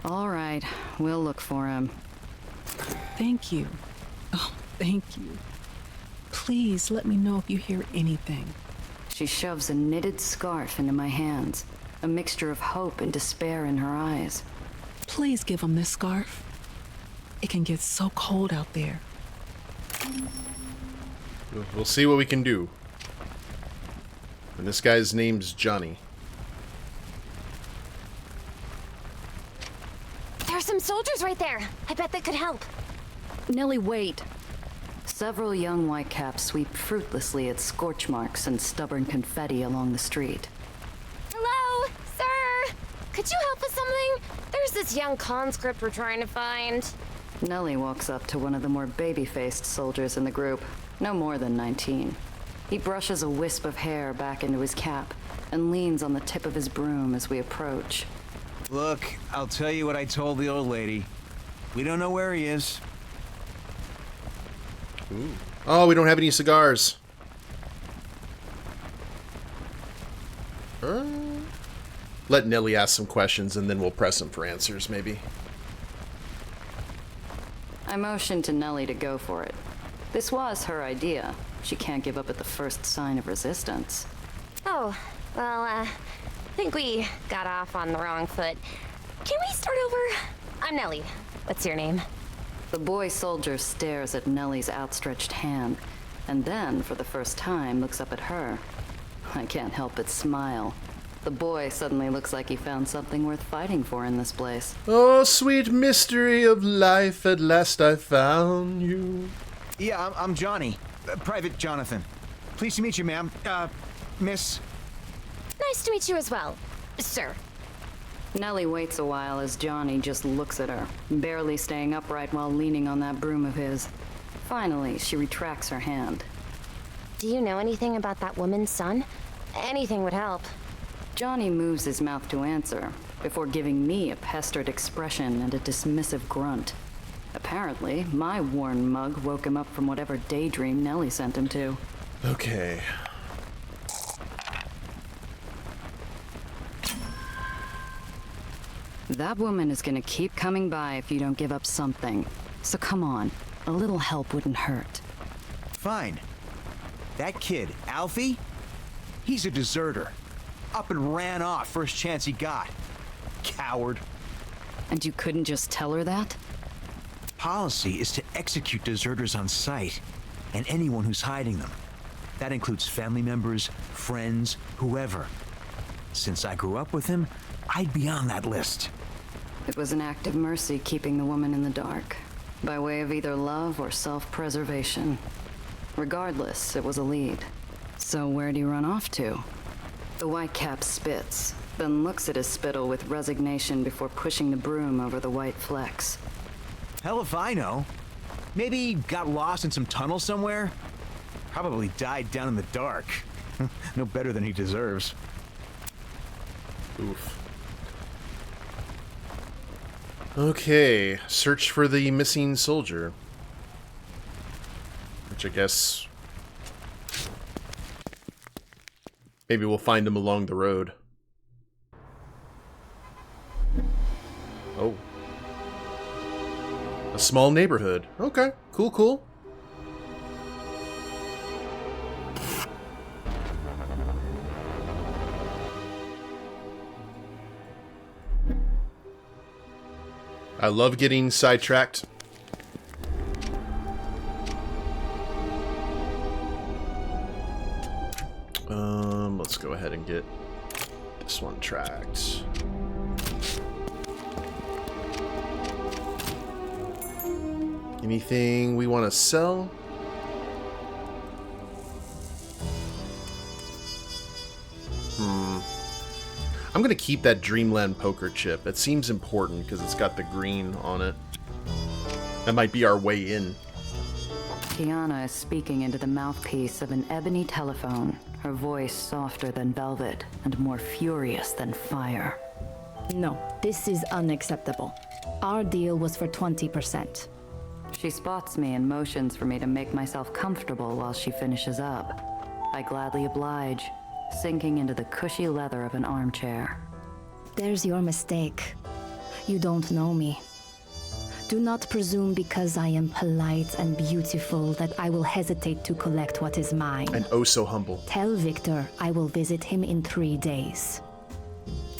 All right, we'll look for him. Thank you. Oh, thank you. Please let me know if you hear anything. She shoves a knitted scarf into my hands, a mixture of hope and despair in her eyes. Please give him this scarf. It can get so cold out there. We'll see what we can do. And this guy's name's Johnny. There are some soldiers right there. I bet they could help. Nellie, wait. Several young whitecaps sweep fruitlessly at scorch marks and stubborn confetti along the street. could you help with something? There's this young conscript we're trying to find. Nellie walks up to one of the more baby-faced soldiers in the group, no more than 19. He brushes a wisp of hair back into his cap and leans on the tip of his broom as we approach. Look, I'll tell you what I told the old lady. We don't know where he is. Ooh. Oh, we don't have any cigars. Let Nellie ask some questions and then we'll press him for answers, maybe. I motioned to Nellie to go for it. This was her idea. She can't give up at the first sign of resistance. Oh, well, I think we got off on the wrong foot. Can we start over? I'm Nellie. What's your name? The boy soldier stares at Nellie's outstretched hand, and then, for the first time, looks up at her. I can't help but smile. The boy suddenly looks like he found something worth fighting for in this place. Oh, sweet mystery of life, at last I found you. Yeah, I'm Johnny. Private Jonathan. Pleased to meet you, ma'am. Miss. Nice to meet you as well, sir. Nellie waits a while as Johnny just looks at her, barely staying upright while leaning on that broom of his. Finally, she retracts her hand. Do you know anything about that woman's son? Anything would help. Johnny moves his mouth to answer, before giving me a pestered expression and a dismissive grunt. Apparently, my worn mug woke him up from whatever daydream Nellie sent him to. Okay. That woman is gonna keep coming by if you don't give up something. So come on, a little help wouldn't hurt. Fine. That kid, Alfie, he's a deserter. Up and ran off first chance he got. Coward. And you couldn't just tell her that? Policy is to execute deserters on sight, and anyone who's hiding them. That includes family members, friends, whoever. Since I grew up with him, I'd be on that list. It was an act of mercy keeping the woman in the dark, by way of either love or self-preservation. Regardless, it was a lead. So where'd he run off to? The whitecap spits, then looks at his spittle with resignation before pushing the broom over the white flecks. Hell if I know. Maybe he got lost in some tunnel somewhere? Probably died down in the dark. No better than he deserves. Oof. Okay, search for the missing soldier. Which I guess... maybe we'll find him along the road. Oh. A small neighborhood. Okay, cool, cool. I love getting sidetracked. Let's go ahead and get this one tracked. Anything we want to sell? I'm going to keep that Dreamland poker chip. It seems important because it's got the green on it. That might be our way in. Tiana is speaking into the mouthpiece of an ebony telephone, her voice softer than velvet and more furious than fire. No, this is unacceptable. Our deal was for 20%. She spots me and motions for me to make myself comfortable while she finishes up. I gladly oblige, sinking into the cushy leather of an armchair. There's your mistake. You don't know me. Do not presume because I am polite and beautiful that I will hesitate to collect what is mine. And oh so humble. Tell Victor I will visit him in 3 days.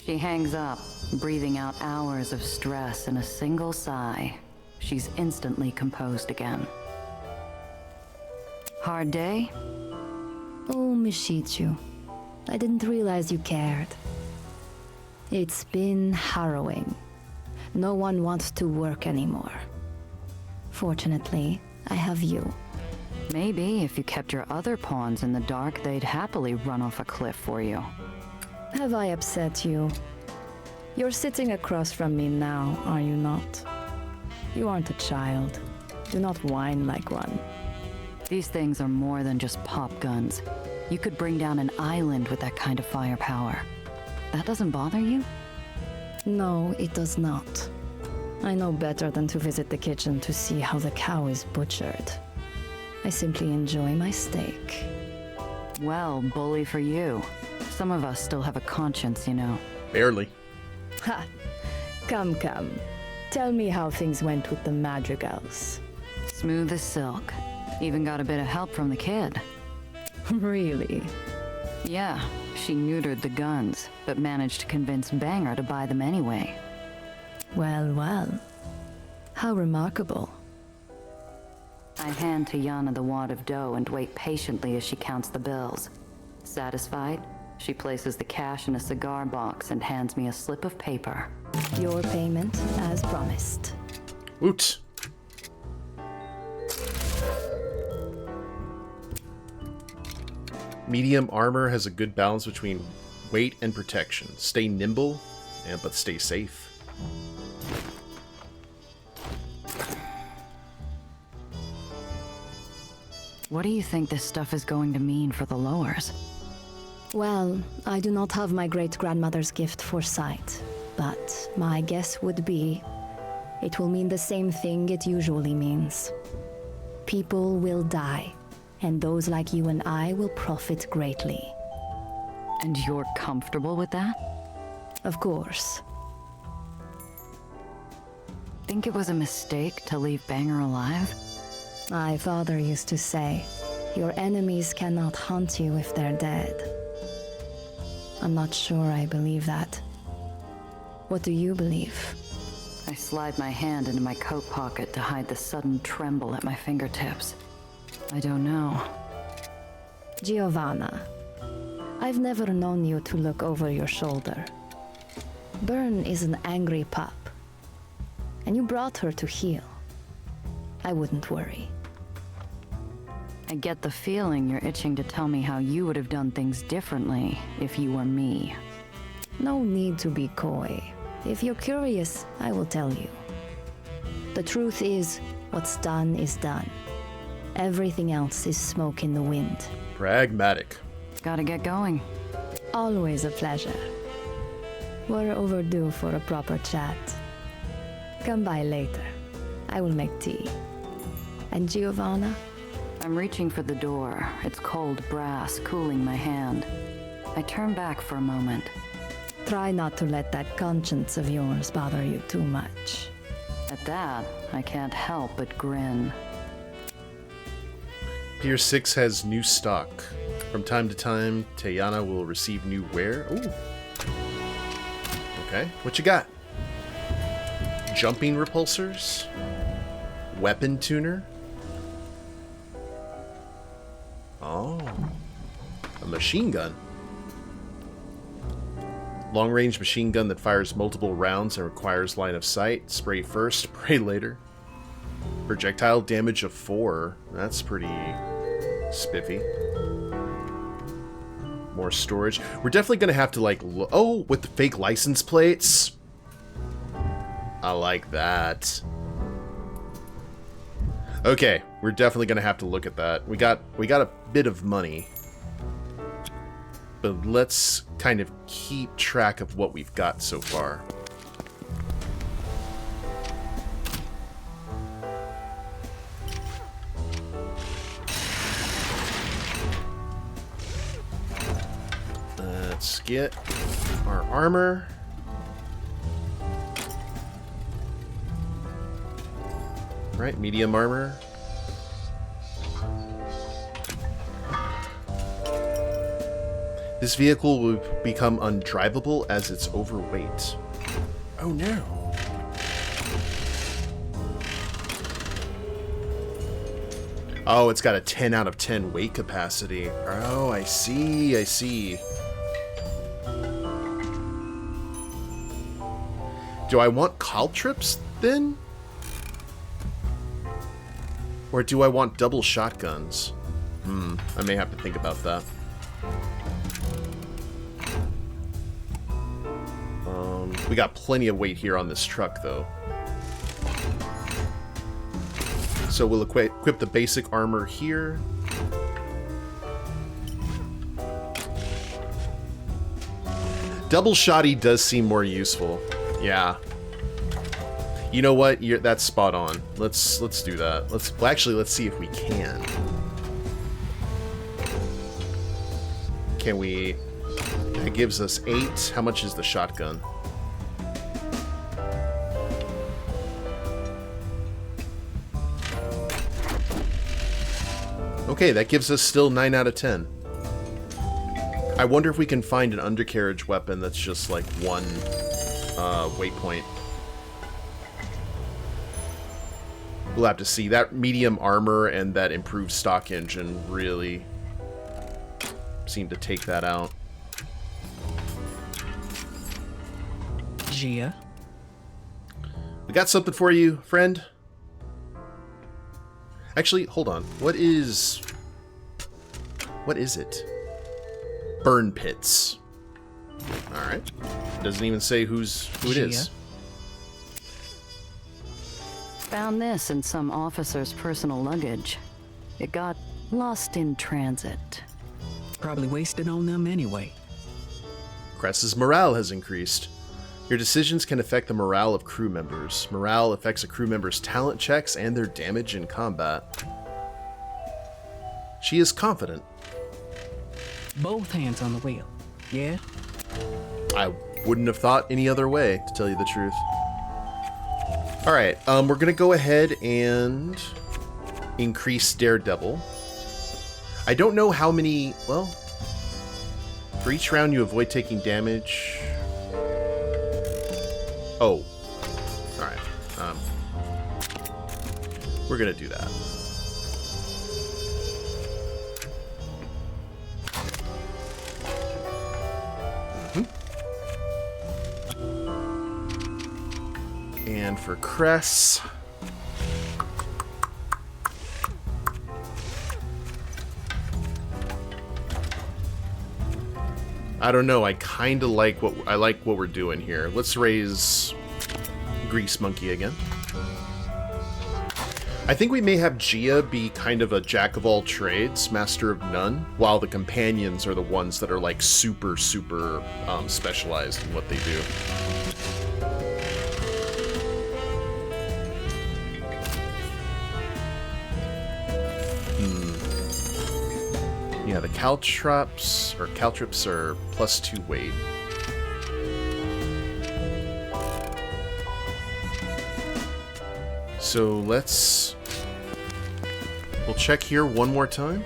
She hangs up, breathing out hours of stress in a single sigh. She's instantly composed again. Hard day? Oh, Mishichu. I didn't realize you cared. It's been harrowing. No one wants to work anymore. Fortunately, I have you. Maybe if you kept your other pawns in the dark, they'd happily run off a cliff for you. Have I upset you? You're sitting across from me now, are you not? You aren't a child. Do not whine like one. These things are more than just pop guns. You could bring down an island with that kind of firepower. That doesn't bother you? No, it does not. I know better than to visit the kitchen to see how the cow is butchered. I simply enjoy my steak. Well, bully for you. Some of us still have a conscience, you know. Barely. Ha! Come, come. Tell me how things went with the madrigals. Smooth as silk. Even got a bit of help from the kid. Really? Yeah, she neutered the guns, but managed to convince Banger to buy them anyway. Well, well. How remarkable. I hand Tiana the wad of dough and wait patiently as she counts the bills. Satisfied, she places the cash in a cigar box and hands me a slip of paper. Your payment as promised. Woot. Medium armor has a good balance between weight and protection. Stay nimble, but stay safe. What do you think this stuff is going to mean for the lowers? Well, I do not have my great-grandmother's gift for sight, but my guess would be it will mean the same thing it usually means. People will die, and those like you and I will profit greatly. And you're comfortable with that? Of course. Think it was a mistake to leave Banger alive? My father used to say, your enemies cannot hunt you if they're dead. I'm not sure I believe that. What do you believe? I slide my hand into my coat pocket to hide the sudden tremble at my fingertips. I don't know. Giovanna, I've never known you to look over your shoulder. Byrne is an angry pup, and you brought her to heal. I wouldn't worry. I get the feeling you're itching to tell me how you would have done things differently if you were me. No need to be coy. If you're curious, I will tell you. The truth is, what's done is done. Everything else is smoke in the wind. Pragmatic. Gotta get going. Always a pleasure. We're overdue for a proper chat. Come by later. I will make tea. And Giovanna? I'm reaching for the door, its cold brass cooling my hand. I turn back for a moment. Try not to let that conscience of yours bother you too much. At that, I can't help but grin. Pier 6 has new stock. From time to time, Tiana will receive new wear. Ooh. Okay, what you got? Jumping repulsors? Weapon tuner? Oh. A machine gun. Long-range machine gun that fires multiple rounds and requires line of sight. Spray first, spray later. Projectile damage of 4. That's pretty spiffy. More storage. We're definitely going to have to, like... Oh, with the fake license plates. I like that. Okay, we're definitely going to have to look at that. We got a bit of money. But let's kind of keep track of what we've got so far. Let's get our armor. Right, medium armor. This vehicle will become undrivable as it's overweight. Oh no. Oh, it's got a 10 out of 10 weight capacity. Oh, I see, I see. Do I want caltrips then? Or do I want double shotguns? I may have to think about that. We got plenty of weight here on this truck, though. So we'll equip the basic armor here. Double shoddy does seem more useful. Yeah. You know what? That's spot on. Let's do that. Let's see if we can. Can we? That gives us 8. How much is the shotgun? Okay, that gives us still 9 out of 10. I wonder if we can find an undercarriage weapon that's just like 1 weight point. We'll have to see. That medium armor and that improved stock engine really seem to take that out. Gia? We got something for you, friend. Actually, hold on. What is it? Burn pits. Alright. Doesn't even say who it is. Found this in some officer's personal luggage. It got lost in transit. Probably wasted on them anyway. Cress's morale has increased. Your decisions can affect the morale of crew members. Morale affects a crew member's talent checks and their damage in combat. She is confident. Both hands on the wheel, yeah? I wouldn't have thought any other way, to tell you the truth. Alright, we're gonna go ahead and increase Daredevil. I don't know how many... Well, for each round you avoid taking damage... Oh. Alright. We're gonna do that. And for Cress... I don't know, I kinda like what we're doing here. Let's raise Grease Monkey again. I think we may have Gia be kind of a jack of all trades, master of none, while the companions are the ones that are like super specialized in what they do. Yeah, the caltrops are +2 weight. So we'll check here one more time.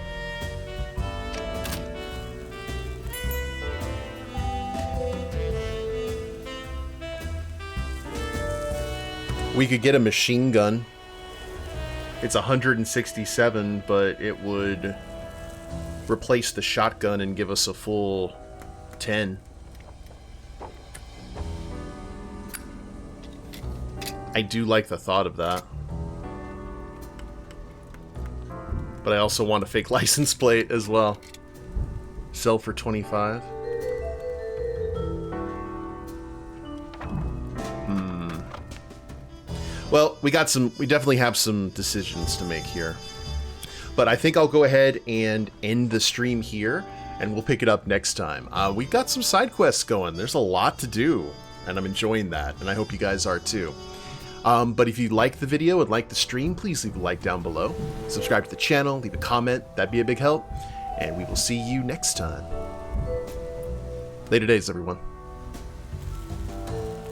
We could get a machine gun. It's 167, but it would replace the shotgun and give us a full 10. I do like the thought of that. But I also want a fake license plate as well. Sell for 25. Well, we definitely have some decisions to make here. But I think I'll go ahead and end the stream here, and we'll pick it up next time. We've got some side quests going. There's a lot to do, and I'm enjoying that, and I hope you guys are too. But if you like the video and like the stream, please leave a like down below. Subscribe to the channel, leave a comment. That'd be a big help. And we will see you next time. Later days, everyone.